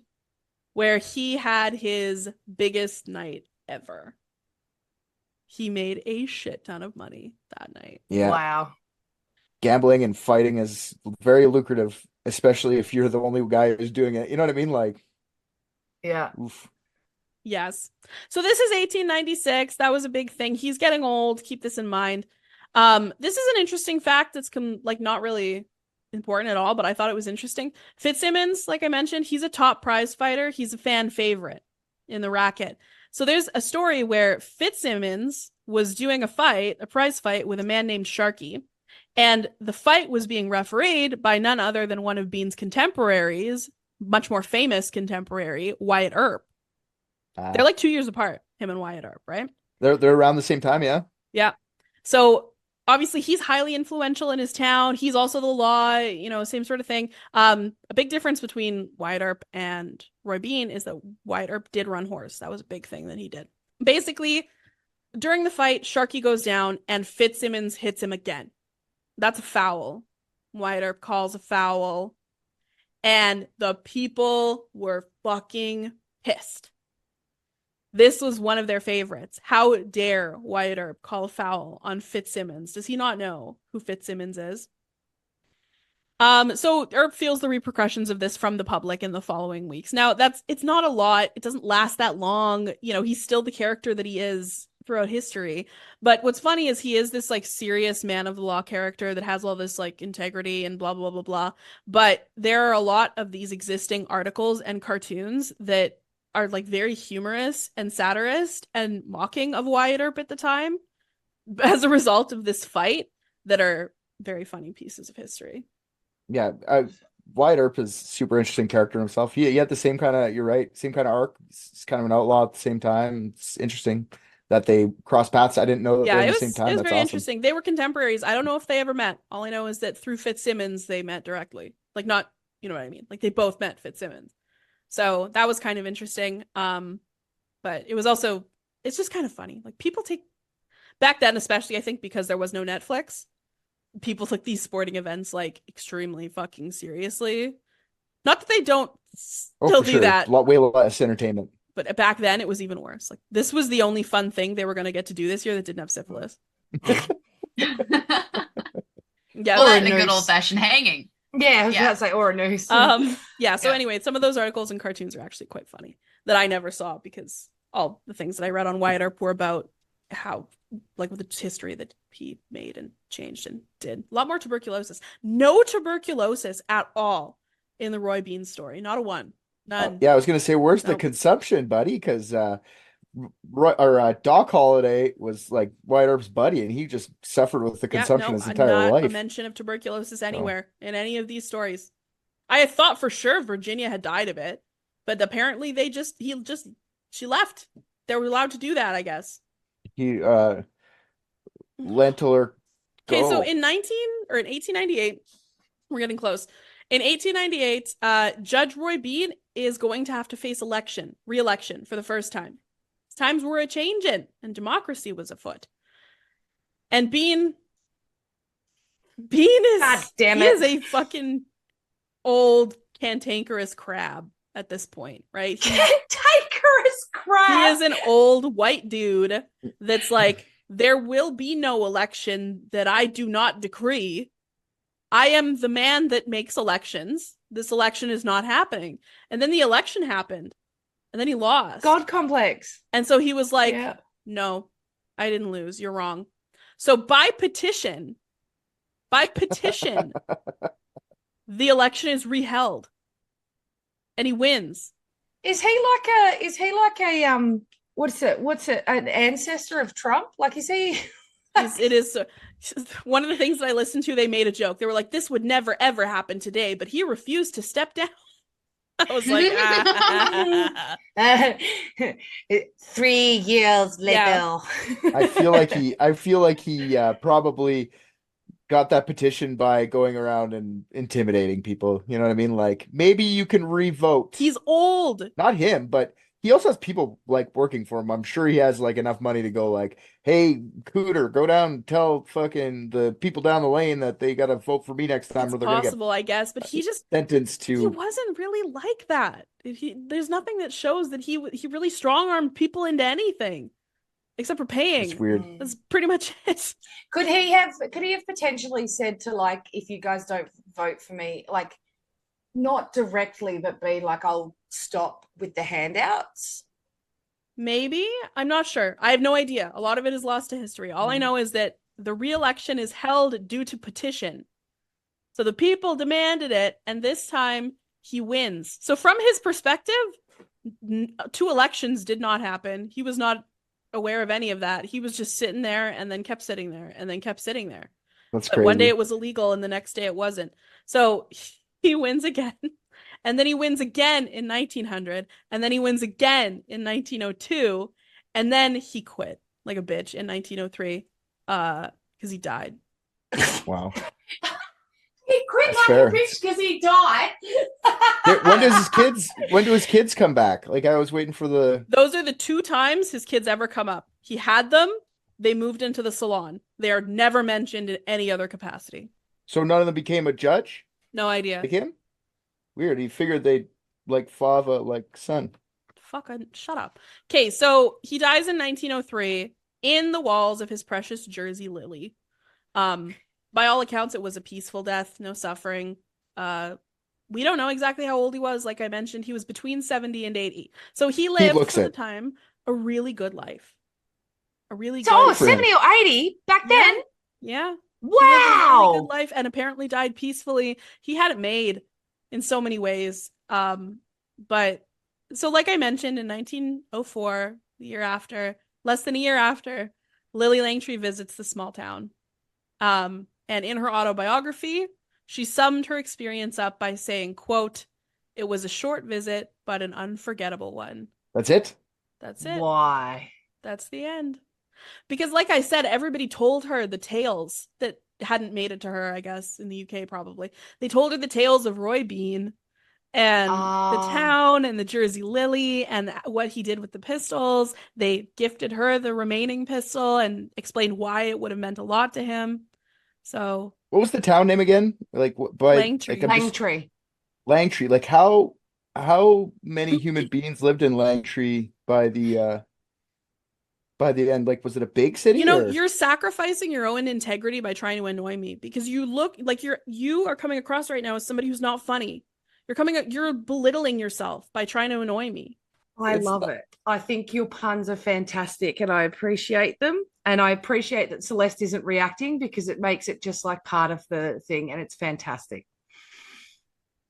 where he had his biggest night ever. He made a shit ton of money that night. Yeah. Wow. Gambling and fighting is very lucrative, especially if you're the only guy who's doing it. You know what I mean? Like, yeah. Oof. Yes. So this is 1896. That was a big thing. He's getting old. Keep this in mind. This is an interesting fact that's not really important at all, but I thought it was interesting. Fitzsimmons, like I mentioned, he's a top prize fighter. He's a fan favorite in the racket. So there's a story where Fitzsimmons was doing a prize fight with a man named Sharkey, and the fight was being refereed by none other than one of Bean's contemporaries, much more famous contemporary, Wyatt Earp. They're like 2 years apart, him and Wyatt Earp, right? They're around the same time, yeah. Yeah. So obviously he's highly influential in his town. He's also the law, same sort of thing. A big difference between Wyatt Earp and Roy Bean is that Wyatt Earp did run horse. That was a big thing that he did. Basically, during the fight, Sharkey goes down and Fitzsimmons hits him again. That's a foul. Wyatt Earp calls a foul. And the people were fucking pissed. This was one of their favorites. How dare Wyatt Earp call a foul on Fitzsimmons? Does he not know who Fitzsimmons is? So Earp feels the repercussions of this from the public in the following weeks. Now, it's not a lot. It doesn't last that long. He's still the character that he is throughout history. But what's funny is he is this serious man of the law character that has all this integrity and blah, blah, blah, blah. But there are a lot of these existing articles and cartoons that are very humorous and satirist and mocking of Wyatt Earp at the time as a result of this fight that are very funny pieces of history. Yeah, Wyatt Earp is a super interesting character himself. He had the same kind of, you're right, same kind of arc. He's kind of an outlaw at the same time. It's interesting that they cross paths. I didn't know that they were at the same time. It was That's very awesome. interesting. They were contemporaries. I don't know if they ever met. All I know is that through Fitzsimmons, they met directly. Not, you know what I mean? They both met Fitzsimmons. So that was kind of interesting. But it was also, it's just kind of funny. People take, back then especially, I think because there was no Netflix, people took these sporting events extremely fucking seriously. Not that they don't still do that. Way less entertainment. But back then it was even worse. This was the only fun thing they were going to get to do this year that didn't have syphilis. Yeah, Or the good old fashioned hanging. Yeah, I was about to say, or a noose. So anyway, some of those articles and cartoons are actually quite funny that I never saw because all the things that I read on Wyatt Earp were about how, with the history that he made and changed and did. A lot more tuberculosis. No tuberculosis at all in the Roy Bean story. Not a one. None. Yeah, I was going to say, where's the consumption, buddy? Because Doc Holliday was Wyatt Earp's buddy, and he just suffered with the consumption his entire life. Not a mention of tuberculosis anywhere in any of these stories. I had thought for sure Virginia had died of it, but apparently she left. They were allowed to do that, I guess. He lentil her. Okay, so in 1898, we're getting close. In 1898, Judge Roy Bean is going to have to face re-election for the first time. Times were a-changin', and democracy was afoot. And Bean is, God damn it. He is a fucking old cantankerous crab. at this point, right? Cantankerous crap. He is an old white dude that's like, there will be no election that I do not decree. I am the man that makes elections. This election is not happening. And then the election happened. And then he lost. God complex. And so he was like, Yeah. no, I didn't lose. You're wrong. So by petition, the election is reheld. And he wins. Is he like a what's it an ancestor of Trump? Like, is he It is one of the things that I listened to, they made a joke. They were like, this would never ever happen today, but he refused to step down. I was like, 3 years later. Yeah. I feel like he probably got that petition by going around and intimidating people. You know what I mean? Like, maybe you can revote. He's old. Not him, but he also has people like working for him. I'm sure he has like enough money to go like, hey, Cooter, go down and tell fucking the people down the lane that they got to vote for me next time, It's or they're gonna get possible, I guess, but he just sentenced he to. wasn't really like that. There's nothing that shows that he really strong-armed people into anything except for paying. It's weird. That's pretty much it. Could he have potentially said to, like, if you guys don't vote for me, like, not directly, but be like, I'll stop with the handouts? Maybe. I'm not sure. I have no idea. A lot of it is lost to history. All I know is that the re-election is held due to petition. So the people demanded it, and this time he wins. So from his perspective, 2 elections did not happen. He was not aware of any of that. He was just sitting there and then kept sitting there and then kept sitting there. That's But crazy. one day it was illegal and the next day it wasn't. So he wins again. And then he wins again in 1900. And then he wins again in 1902. And then he quit like a bitch in 1903 because he died. Wow. He quit That's like fair. a bitch because he died. When do his kids come back? Like, I was waiting for the. Those are the 2 times his kids ever come up. He had them. They moved into the salon. They are never mentioned in any other capacity. So none of them became a judge? No idea. Like him? Weird. He figured they'd like father, like son. Shut up. Okay, so he dies in 1903 in the walls of his precious Jersey Lily. By all accounts, it was a peaceful death, no suffering. We don't know exactly how old he was. Like I mentioned, he was between 70 and 80. So he lived for the time a really good life. A really good Oh, 70 or 80 back then? Yeah. Wow. He lived a really good life and apparently died peacefully. He had it made in so many ways. But so like I mentioned, in 1904, the year after, less than a year after, Lily Langtry visits the small town. And in her autobiography, she summed her experience up by saying, quote, "It was a short visit, but an unforgettable one." That's it? That's it. Why? That's the end. Because like I said, everybody told her the tales that hadn't made it to her, I guess, in the UK probably. They told her the tales of Roy Bean and the town and the Jersey Lily and what he did with the pistols. They gifted her the remaining pistol and explained why it would have meant a lot to him. So what was the town name again? Like by Langtry. Like, Langtry. Langtry. Like how many human beings lived in Langtry by the end? Like, was it a big city? You know, or? you're sacrificing your own integrity by trying to annoy me because you look like you are coming across right now as somebody who's not funny. You're belittling yourself by trying to annoy me. I love it. I think your puns are fantastic and I appreciate them. And I appreciate that Celeste isn't reacting because it makes it just like part of the thing and it's fantastic.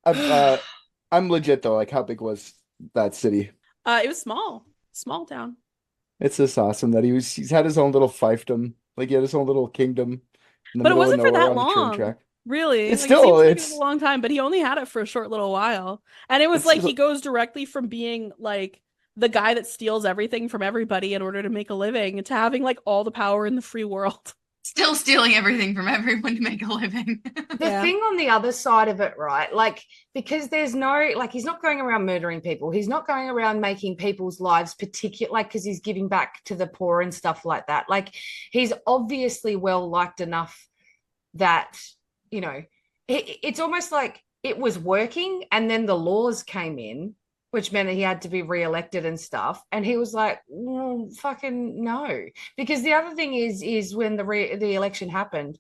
I'm legit though. Like, how big was that city? It was small town. It's just awesome that he's had his own little fiefdom. Like, he had his own little kingdom in the But it middle of wasn't for nowhere that on the train long. track. Really, It's like, still- it seems like it it's- was a long time, but he only had it for a short little while. And it was like he goes directly from being like the guy that steals everything from everybody in order to make a living to having like all the power in the free world. Still stealing everything from everyone to make a living. The thing on the other side of it, right? Like, because there's no, like, he's not going around murdering people. He's not going around making people's lives particular, like, because he's giving back to the poor and stuff like that. Like, he's obviously well liked enough that, you know, it's almost like it was working and then the laws came in which meant that he had to be reelected and stuff. And he was like, well, fucking no. Because the other thing is when the election happened,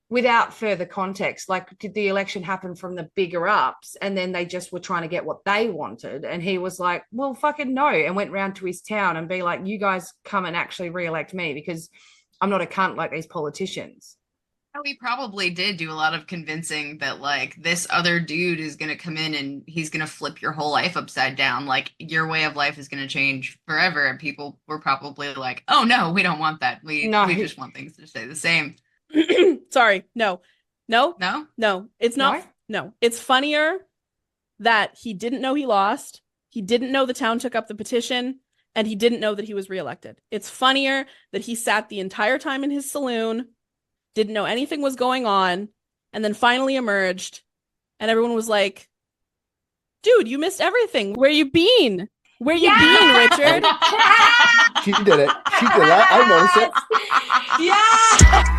without further context, like, did the election happen from the bigger ups and then they just were trying to get what they wanted? And he was like, well, fucking no, and went round to his town and be like, you guys come and actually reelect me because I'm not a cunt like these politicians. He probably did do a lot of convincing that like this other dude is going to come in and he's going to flip your whole life upside down. Like your way of life is going to change forever. And people were probably like, oh no, we don't want that. We just want things to stay the same. Sorry. No. It's not. No? No. It's funnier that he didn't know he lost. He didn't know the town took up the petition, and he didn't know that he was reelected. It's funnier that he sat the entire time in his saloon, didn't know anything was going on, and then finally emerged, and everyone was like, dude, you missed everything. Where you been? Where you been, Richard? She did it. She did that. I noticed it. Yeah.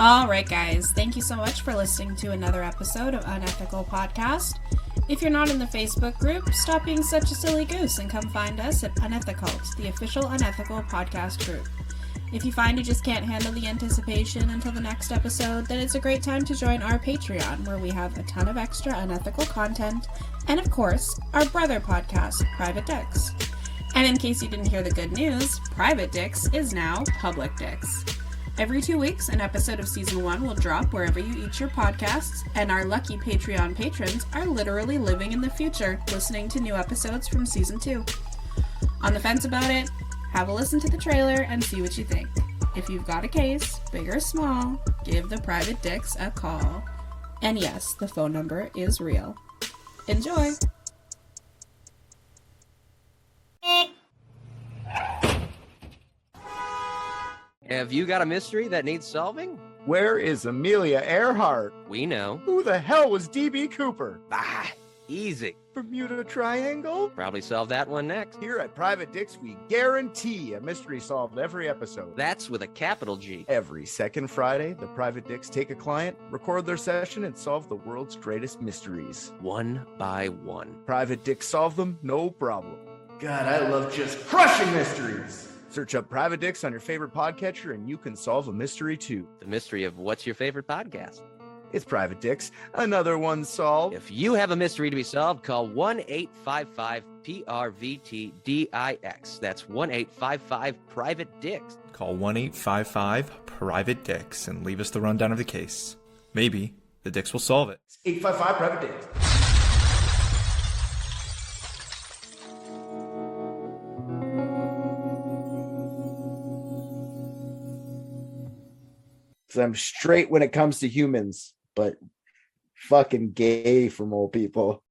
All right, guys. Thank you so much for listening to another episode of Unethical Podcast. If you're not in the Facebook group, stop being such a silly goose and come find us at Unethicult, the official Unethical podcast group. If you find you just can't handle the anticipation until the next episode, then it's a great time to join our Patreon, where we have a ton of extra unethical content, and of course, our brother podcast, Private Dicks. And in case you didn't hear the good news, Private Dicks is now Public Dicks. Every 2 weeks, an episode of Season 1 will drop wherever you eat your podcasts, and our lucky Patreon patrons are literally living in the future, listening to new episodes from Season 2. On the fence about it? Have a listen to the trailer and see what you think. If you've got a case, big or small, give the Private Dicks a call. And yes, the phone number is real. Enjoy! Have you got a mystery that needs solving? Where is Amelia Earhart? We know. Who the hell was DB Cooper? Ah, easy. Bermuda Triangle? Probably solve that one next. Here at Private Dicks, we guarantee a mystery solved every episode. That's with a capital G. Every second Friday, the Private Dicks take a client, record their session, and solve the world's greatest mysteries. One by one. Private Dicks solve them, no problem. God, I love just crushing mysteries. Search up Private Dicks on your favorite podcatcher and you can solve a mystery too. The mystery of what's your favorite podcast? It's Private Dicks. Another one solved. If you have a mystery to be solved, call 1-855-PRVTDIX. That's 1-855-PRIVATE-DICKS. Call 1-855-PRIVATE-DICKS and leave us the rundown of the case. Maybe the Dicks will solve it. 855 Private Dicks. Because I'm straight when it comes to humans, but fucking gay from old people.